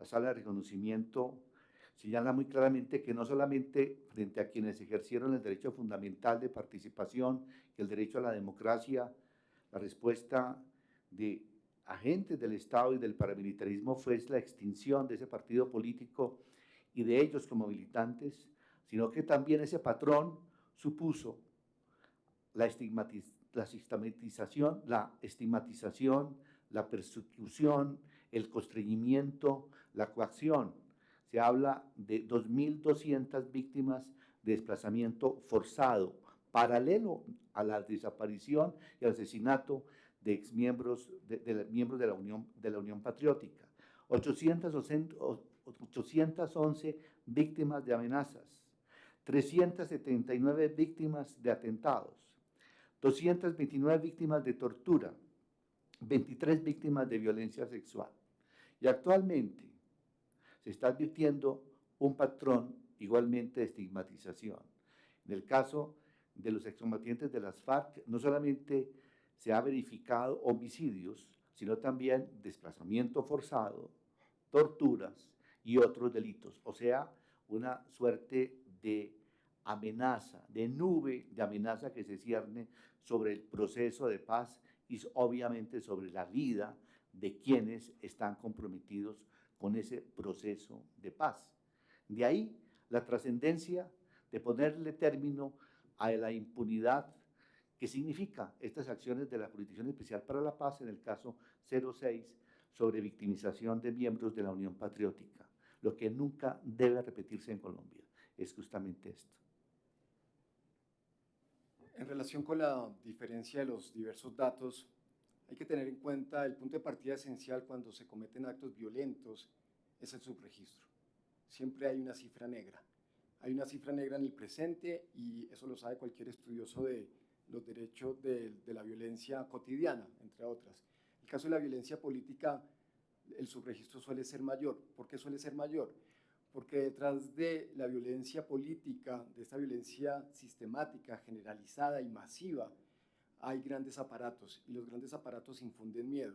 Speaker 2: Sala de Reconocimiento señala muy claramente que no solamente frente a quienes ejercieron el derecho fundamental de participación y el derecho a la democracia, la respuesta de agentes del Estado y del paramilitarismo fue la extinción de ese partido político y de ellos como militantes, sino que también ese patrón supuso la estigmatización, la persecución, el constreñimiento, la coacción. Se habla de 2.200 víctimas de desplazamiento forzado, paralelo a la desaparición y al asesinato de exmiembros miembros de la Unión Patriótica. 811 víctimas de amenazas, 379 víctimas de atentados, 229 víctimas de tortura, 23 víctimas de violencia sexual. Y actualmente se está advirtiendo un patrón igualmente de estigmatización. En el caso de los excombatientes de las FARC, no solamente se ha verificado homicidios, sino también desplazamiento forzado, torturas y otros delitos. O sea, una suerte de amenaza, de nube de amenaza que se cierne sobre el proceso de paz y obviamente sobre la vida de quienes están comprometidos con ese proceso de paz. De ahí la trascendencia de ponerle término a la impunidad que significa estas acciones de la Jurisdicción Especial para la Paz en el caso 06 sobre victimización de miembros de la Unión Patriótica. Lo que nunca debe repetirse en Colombia es justamente esto.
Speaker 4: En relación con la diferencia de los diversos datos, hay que tener en cuenta el punto de partida esencial cuando se cometen actos violentos es el subregistro. Siempre hay una cifra negra. Hay una cifra negra en el presente y eso lo sabe cualquier estudioso de los derechos de la violencia cotidiana, entre otras. En el caso de la violencia política, el subregistro suele ser mayor. ¿Por qué suele ser mayor? Porque detrás de la violencia política, de esta violencia sistemática, generalizada y masiva, hay grandes aparatos y los grandes aparatos infunden miedo.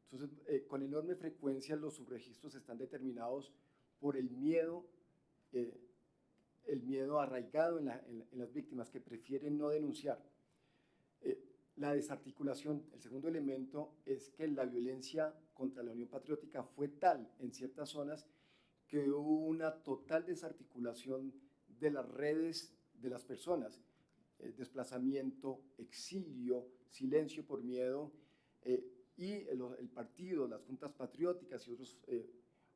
Speaker 4: Entonces, con enorme frecuencia los subregistros están determinados por el miedo arraigado en las víctimas que prefieren no denunciar. La desarticulación, el segundo elemento, es que la violencia contra la Unión Patriótica fue tal en ciertas zonas que hubo una total desarticulación de las redes de las personas, desplazamiento, exilio, silencio por miedo, y el partido, las juntas patrióticas y otros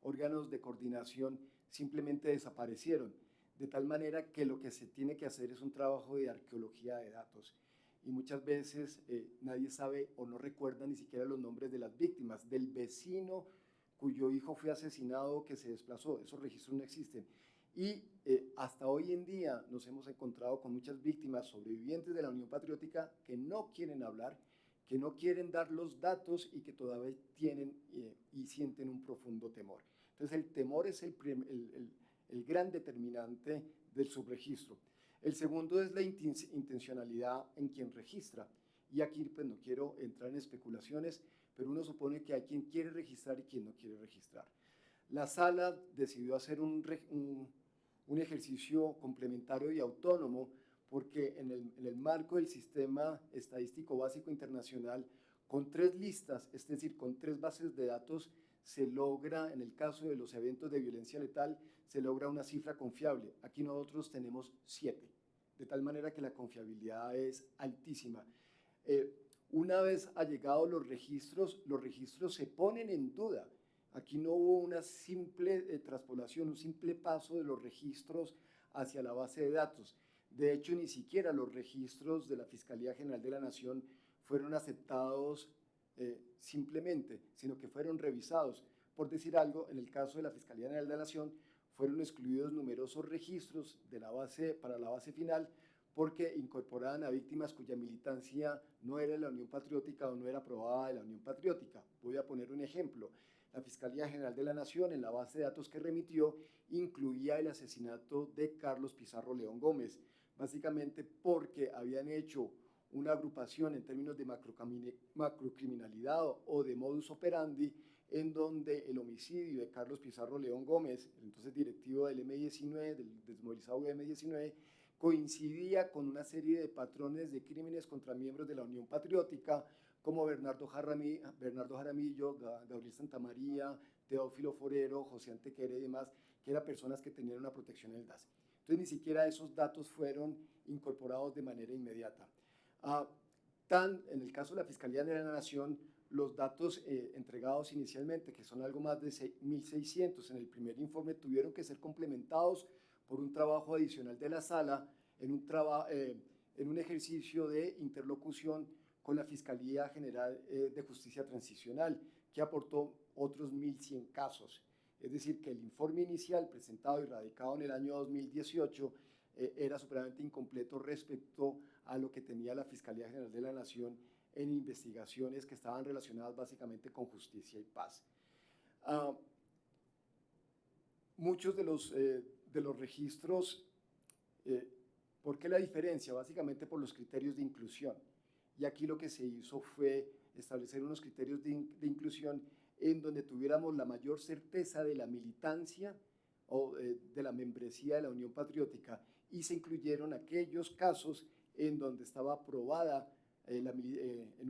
Speaker 4: órganos de coordinación simplemente desaparecieron, de tal manera que lo que se tiene que hacer es un trabajo de arqueología de datos. Y muchas veces nadie sabe o no recuerda ni siquiera los nombres de las víctimas, del vecino cuyo hijo fue asesinado o que se desplazó. Esos registros no existen. Y hasta hoy en día nos hemos encontrado con muchas víctimas sobrevivientes de la Unión Patriótica que no quieren hablar, que no quieren dar los datos y que todavía tienen y sienten un profundo temor. Entonces el temor es el gran determinante del subregistro. El segundo es la intencionalidad en quien registra. Y aquí pues no quiero entrar en especulaciones, pero uno supone que hay quien quiere registrar y quien no quiere registrar. La sala decidió hacer un ejercicio complementario y autónomo porque en el marco del sistema estadístico básico internacional, con 3 listas, es decir, con 3 bases de datos, se logra, en el caso de los eventos de violencia letal, se logra una cifra confiable. Aquí nosotros tenemos 7, de tal manera que la confiabilidad es altísima. Una vez allegados los registros se ponen en duda. Aquí no hubo una simple traspolación, un simple paso de los registros hacia la base de datos. De hecho, ni siquiera los registros de la Fiscalía General de la Nación fueron aceptados simplemente, sino que fueron revisados. Por decir algo, en el caso de la Fiscalía General de la Nación, fueron excluidos numerosos registros de la base, para la base final, porque incorporaban a víctimas cuya militancia no era de la Unión Patriótica o no era aprobada de la Unión Patriótica. Voy a poner un ejemplo. La Fiscalía General de la Nación, en la base de datos que remitió, incluía el asesinato de Carlos Pizarro León Gómez, básicamente porque habían hecho una agrupación en términos de macrocriminalidad o de modus operandi, en donde el homicidio de Carlos Pizarro León Gómez, entonces directivo del M-19, del desmovilizado M-19, coincidía con una serie de patrones de crímenes contra miembros de la Unión Patriótica, como Bernardo Jaramillo, Gabriel Santamaría, Teófilo Forero, José Antequera y demás, que eran personas que tenían una protección en el DAS. Entonces, ni siquiera esos datos fueron incorporados de manera inmediata. En el caso de la Fiscalía de la Nación, los datos entregados inicialmente, que son algo más de 1.600 en el primer informe, tuvieron que ser complementados por un trabajo adicional de la sala en un ejercicio de interlocución con la Fiscalía General de Justicia Transicional, que aportó otros 1.100 casos. Es decir, que el informe inicial presentado y radicado en el año 2018 era supremamente incompleto respecto a lo que tenía la Fiscalía General de la Nación en investigaciones que estaban relacionadas básicamente con justicia y paz. Muchos de los registros, ¿por qué la diferencia? Básicamente por los criterios de inclusión. Y aquí lo que se hizo fue establecer unos criterios de inclusión en donde tuviéramos la mayor certeza de la militancia o de la membresía de la Unión Patriótica, y se incluyeron aquellos casos en donde estaba aprobada en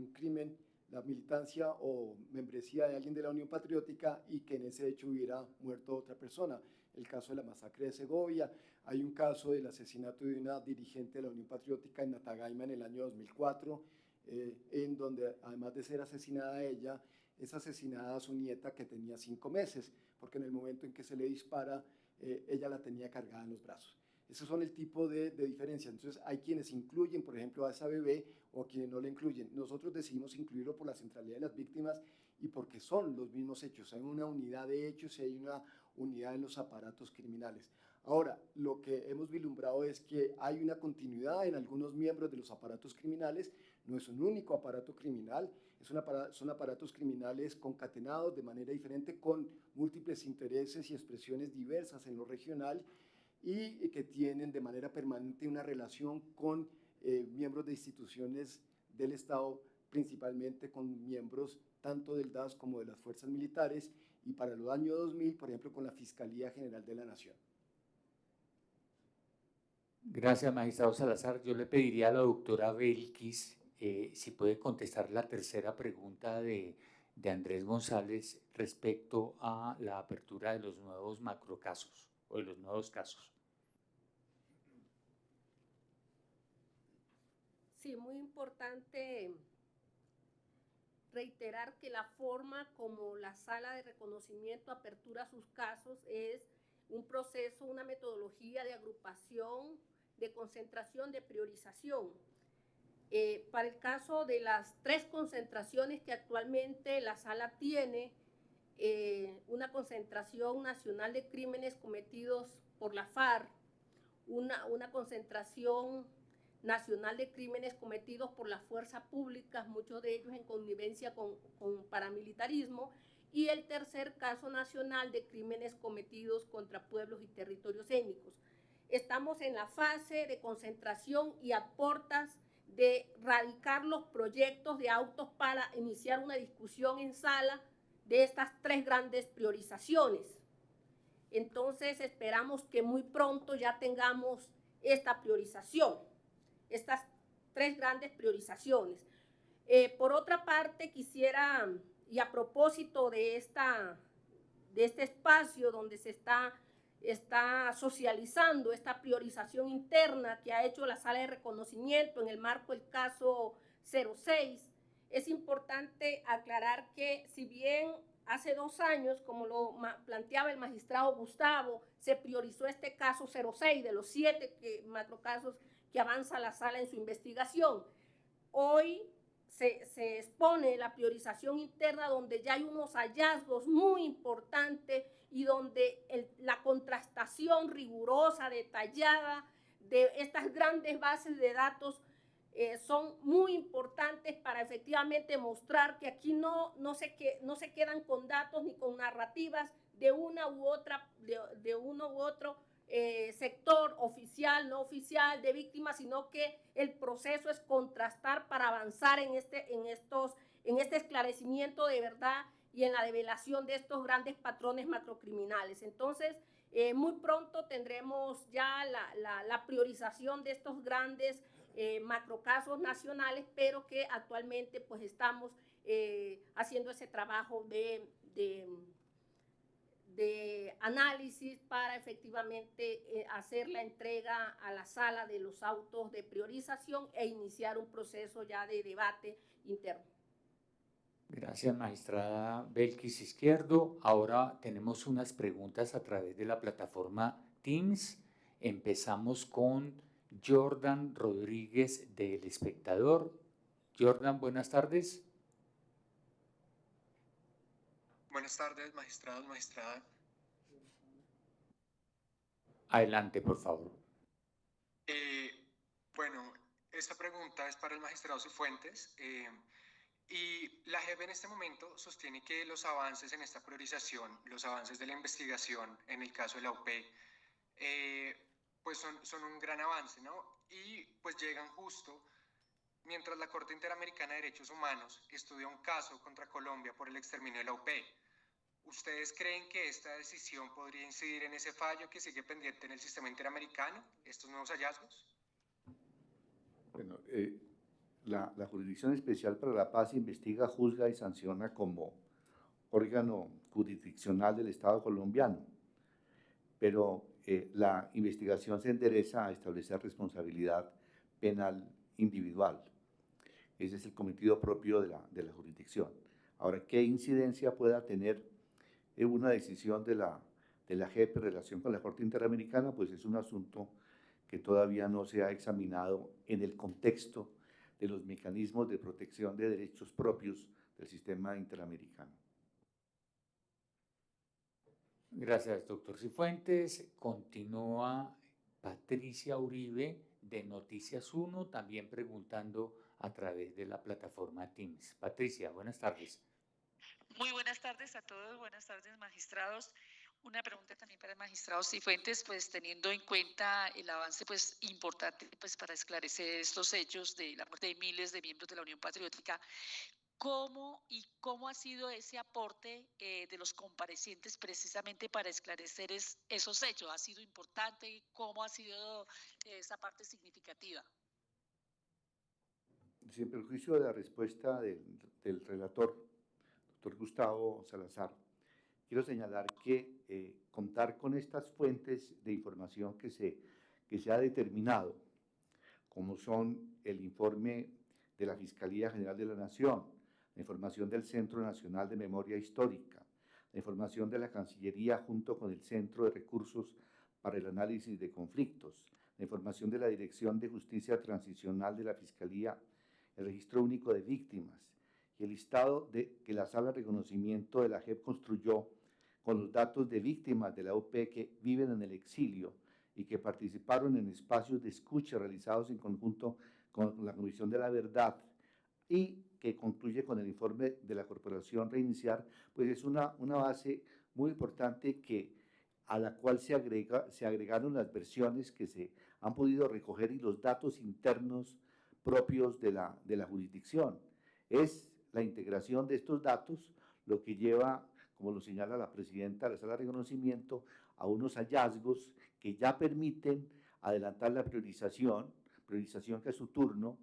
Speaker 4: un crimen la militancia o membresía de alguien de la Unión Patriótica y que en ese hecho hubiera muerto otra persona. El caso de la masacre de Segovia, hay un caso del asesinato de una dirigente de la Unión Patriótica en Natagaima en el año 2004, en donde además de ser asesinada ella, es asesinada su nieta que tenía 5 meses, porque en el momento en que se le dispara, ella la tenía cargada en los brazos. Esos son el tipo de diferencia. Entonces hay quienes incluyen, por ejemplo, a esa bebé o quienes no la incluyen. Nosotros decidimos incluirlo por la centralidad de las víctimas y porque son los mismos hechos. Hay una unidad de hechos y hay una unidad en los aparatos criminales. Ahora, lo que hemos vislumbrado es que hay una continuidad en algunos miembros de los aparatos criminales. No es un único aparato criminal, son aparatos criminales concatenados de manera diferente con múltiples intereses y expresiones diversas en lo regional, y que tienen de manera permanente una relación con miembros de instituciones del Estado, principalmente con miembros tanto del DAS como de las fuerzas militares, y para el año 2000, por ejemplo, con la Fiscalía General de la Nación.
Speaker 1: Gracias, magistrado Salazar. Yo le pediría a la doctora Belkis si puede contestar la tercera pregunta de Andrés González respecto a la apertura de los nuevos macrocasos o de los nuevos casos.
Speaker 3: Sí, muy importante reiterar que la forma como la sala de reconocimiento apertura sus casos es un proceso, una metodología de agrupación, de concentración, de priorización. Para el caso de las 3 concentraciones que actualmente la sala tiene, una concentración nacional de crímenes cometidos por la FARC, una concentración nacional de crímenes cometidos por las fuerzas públicas, muchos de ellos en connivencia con paramilitarismo, y el tercer caso nacional de crímenes cometidos contra pueblos y territorios étnicos. Estamos en la fase de concentración y a portas de radicar los proyectos de autos para iniciar una discusión en sala de estas 3 grandes priorizaciones. Entonces esperamos que muy pronto ya tengamos esta priorización. estas tres grandes priorizaciones. Por otra parte, quisiera, y a propósito de este espacio donde se está socializando esta priorización interna que ha hecho la sala de reconocimiento en el marco del caso 06, es importante aclarar que si bien hace 2 años, como lo planteaba el magistrado Gustavo, se priorizó este caso 06 de los 7 macrocasos que avanza la sala en su investigación, hoy se expone la priorización interna donde ya hay unos hallazgos muy importantes y donde la contrastación rigurosa, detallada de estas grandes bases de datos son muy importantes para efectivamente mostrar que aquí no se quedan con datos ni con narrativas de una u otra, de uno u otro sector oficial, no oficial, de víctimas, sino que el proceso es contrastar para avanzar en este esclarecimiento de verdad y en la develación de estos grandes patrones macrocriminales. Entonces, muy pronto tendremos ya la priorización de estos grandes macrocasos nacionales, pero que actualmente pues estamos haciendo ese trabajo de análisis para efectivamente hacer la entrega a la sala de los autos de priorización e iniciar un proceso ya de debate interno.
Speaker 1: Gracias, magistrada Belkis Izquierdo. Ahora tenemos unas preguntas a través de la plataforma Teams. Empezamos con Jordan Rodríguez del Espectador. Jordan, buenas tardes.
Speaker 8: Buenas tardes, magistrados, magistrada.
Speaker 1: Adelante, por favor.
Speaker 8: Bueno, esta pregunta es para el magistrado Cifuentes. Y la JEP en este momento sostiene que los avances en esta priorización, los avances de la investigación en el caso de la UP, pues son un gran avance, ¿no? Y pues llegan justo mientras la Corte Interamericana de Derechos Humanos estudia un caso contra Colombia por el exterminio de la UP. ¿Ustedes creen que esta decisión podría incidir en ese fallo que sigue pendiente en el sistema interamericano, estos nuevos hallazgos?
Speaker 2: Bueno, la Jurisdicción Especial para la Paz investiga, juzga y sanciona como órgano jurisdiccional del Estado colombiano, pero la investigación se endereza a establecer responsabilidad penal individual. Ese es el cometido propio de la jurisdicción. Ahora, ¿qué incidencia pueda tener una decisión de la JEP en relación con la Corte Interamericana? Pues es un asunto que todavía no se ha examinado en el contexto de los mecanismos de protección de derechos propios del sistema interamericano.
Speaker 1: Gracias, doctor Cifuentes. Continúa Patricia Uribe de Noticias 1, también preguntando a través de la plataforma Teams. Patricia, buenas tardes.
Speaker 9: Muy buenas tardes a todos, buenas tardes, magistrados. Una pregunta también para el magistrado Cifuentes, pues teniendo en cuenta el avance pues importante pues para esclarecer estos hechos de la muerte de miles de miembros de la Unión Patriótica, ¿cómo ha sido ese aporte de los comparecientes precisamente para esclarecer esos hechos? ¿Ha sido importante? ¿Cómo ha sido esa parte significativa?
Speaker 2: Sin perjuicio de la respuesta del relator, doctor Gustavo Salazar, quiero señalar que contar con estas fuentes de información que se ha determinado, como son el informe de la Fiscalía General de la Nación, la información del Centro Nacional de Memoria Histórica, la información de la Cancillería junto con el Centro de Recursos para el Análisis de Conflictos, la información de la Dirección de Justicia Transicional de la Fiscalía, el Registro Único de Víctimas y el listado que la Sala de Reconocimiento de la JEP construyó con los datos de víctimas de la UP que viven en el exilio y que participaron en espacios de escucha realizados en conjunto con la Comisión de la Verdad y que concluye con el informe de la Corporación Reiniciar, pues es una base muy importante a la cual se agregaron las versiones que se han podido recoger y los datos internos propios de la jurisdicción. Es la integración de estos datos lo que lleva, como lo señala la presidenta de la Sala de Reconocimiento, a unos hallazgos que ya permiten adelantar la priorización priorización, que es su turno,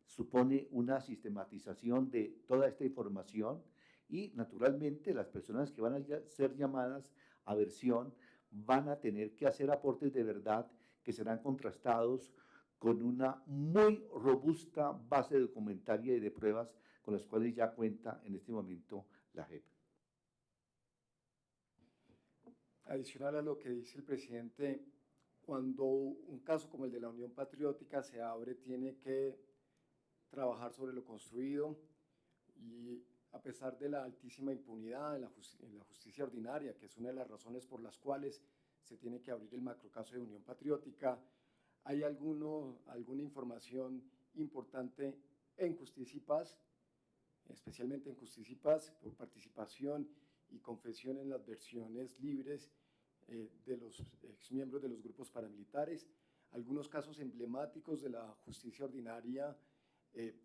Speaker 2: supone una sistematización de toda esta información y naturalmente las personas que van a ser llamadas a versión van a tener que hacer aportes de verdad que serán contrastados con una muy robusta base documentaria y de pruebas con las cuales ya cuenta en este momento la JEP.
Speaker 4: Adicional a lo que dice el presidente, cuando un caso como el de la Unión Patriótica se abre, tiene que trabajar sobre lo construido y a pesar de la altísima impunidad en la justicia ordinaria, que es una de las razones por las cuales se tiene que abrir el macrocaso de Unión Patriótica, hay alguna información importante en Justicia y Paz, especialmente en Justicia y Paz, por participación y confesión en las versiones libres de los exmiembros de los grupos paramilitares. Algunos casos emblemáticos de la justicia ordinaria,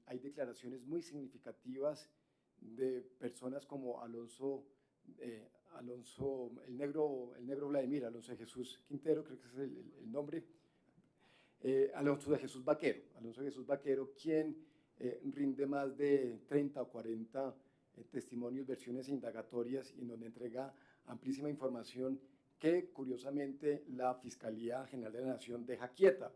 Speaker 4: hay declaraciones muy significativas de personas como Alonso, el negro Vladimir, Alonso de Jesús Quintero, creo que ese es el nombre, Alonso de Jesús Vaquero, quien rinde más de 30 o 40 testimonios, versiones indagatorias, y en donde entrega amplísima información que curiosamente la Fiscalía General de la Nación deja quieta.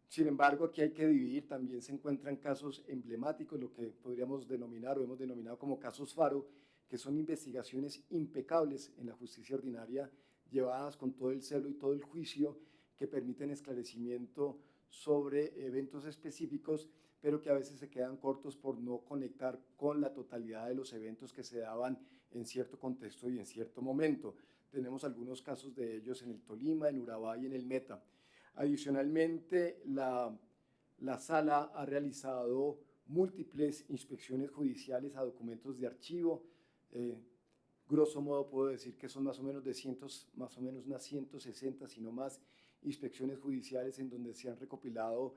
Speaker 4: Sin embargo, aquí hay que dividir, también se encuentran casos emblemáticos, lo que podríamos denominar o hemos denominado como casos faro, que son investigaciones impecables en la justicia ordinaria, llevadas con todo el celo y todo el juicio, que permiten esclarecimiento sobre eventos específicos, pero que a veces se quedan cortos por no conectar con la totalidad de los eventos que se daban en cierto contexto y en cierto momento. Tenemos algunos casos de ellos en el Tolima, en Urabá y en el Meta. Adicionalmente, la sala ha realizado múltiples inspecciones judiciales a documentos de archivo. Grosso modo puedo decir que son más o menos unas 160, si no más, inspecciones judiciales en donde se han recopilado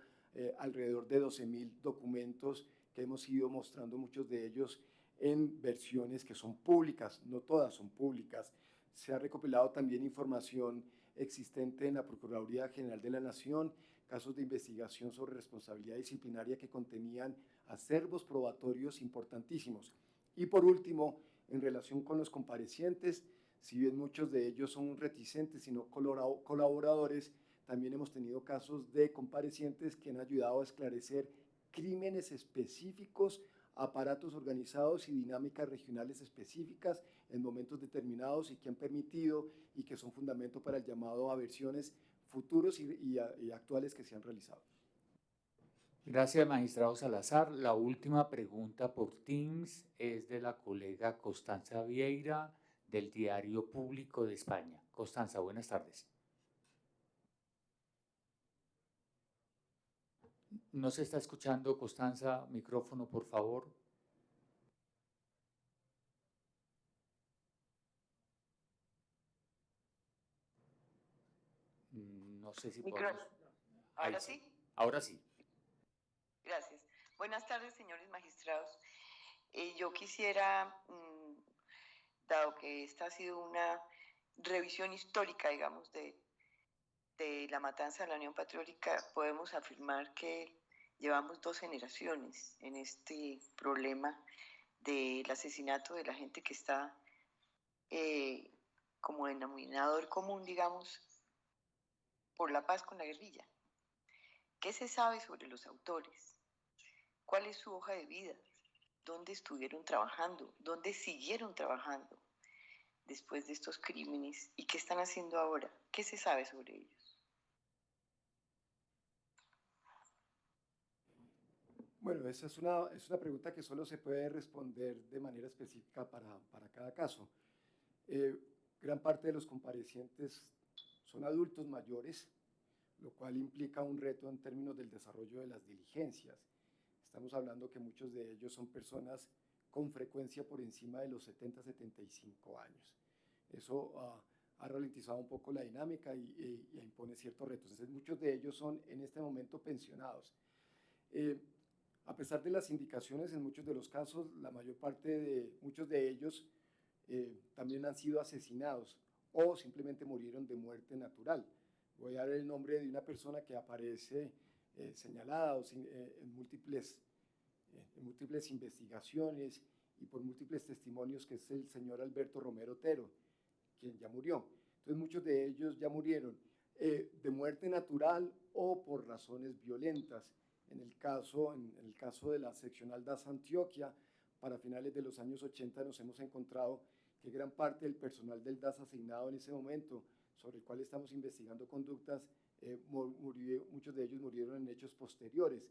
Speaker 4: alrededor de 12.000 documentos que hemos ido mostrando, muchos de ellos en versiones que son públicas, no todas son públicas. Se ha recopilado también información existente en la Procuraduría General de la Nación, casos de investigación sobre responsabilidad disciplinaria que contenían acervos probatorios importantísimos. Y por último, en relación con los comparecientes, si bien muchos de ellos son reticentes y no colaboradores, también hemos tenido casos de comparecientes que han ayudado a esclarecer crímenes específicos, aparatos organizados y dinámicas regionales específicas en momentos determinados, y que han permitido y que son fundamento para el llamado a versiones futuros y actuales que se han realizado.
Speaker 1: Gracias, magistrado Salazar. La última pregunta por Teams es de la colega Constanza Vieira, del Diario Público de España. Constanza, buenas tardes. No se está escuchando, Constanza. Micrófono, por favor. No sé si podemos...
Speaker 10: ¿Ahora sí?
Speaker 1: Ahora sí.
Speaker 10: Gracias. Buenas tardes, señores magistrados. Yo quisiera, dado que esta ha sido una revisión histórica, digamos, de la matanza de la Unión Patriótica, podemos afirmar que llevamos 2 generaciones en este problema del asesinato de la gente que está como denominador común, digamos, por la paz con la guerrilla. ¿Qué se sabe sobre los autores? ¿Cuál es su hoja de vida? ¿Dónde estuvieron trabajando? ¿Dónde siguieron trabajando después de estos crímenes? ¿Y qué están haciendo ahora? ¿Qué se sabe sobre ellos?
Speaker 4: Bueno, esa es una pregunta que solo se puede responder de manera específica para cada caso. Gran parte de los comparecientes son adultos mayores, lo cual implica un reto en términos del desarrollo de las diligencias. Estamos hablando que muchos de ellos son personas con frecuencia por encima de los 70, 75 años. Eso ha ralentizado un poco la dinámica y impone ciertos retos. Entonces, muchos de ellos son en este momento pensionados. A pesar de las indicaciones, en muchos de los casos, la mayor parte de muchos de ellos también han sido asesinados o simplemente murieron de muerte natural. Voy a dar el nombre de una persona que aparece señalados en múltiples investigaciones y por múltiples testimonios, que es el señor Alberto Romero Otero, quien ya murió. Entonces muchos de ellos ya murieron de muerte natural o por razones violentas. En el caso de la seccional DAS Antioquia, para finales de los años 80 nos hemos encontrado que gran parte del personal del DAS asignado en ese momento, sobre el cual estamos investigando conductas, muchos de ellos murieron en hechos posteriores.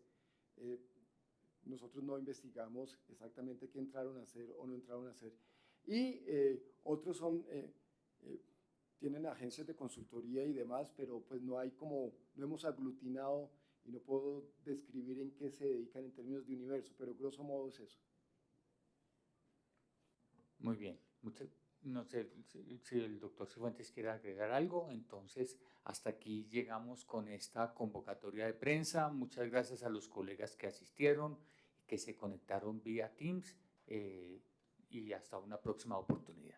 Speaker 4: Nosotros no investigamos exactamente qué entraron a hacer o no entraron a hacer. Y otros tienen agencias de consultoría y demás, pero pues no hemos aglutinado y no puedo describir en qué se dedican en términos de universo, pero grosso modo es eso.
Speaker 1: Muy bien. No sé si el doctor Cifuentes quiere agregar algo. Entonces, hasta aquí llegamos con esta convocatoria de prensa. Muchas gracias a los colegas que asistieron, que se conectaron vía Teams, y hasta una próxima oportunidad.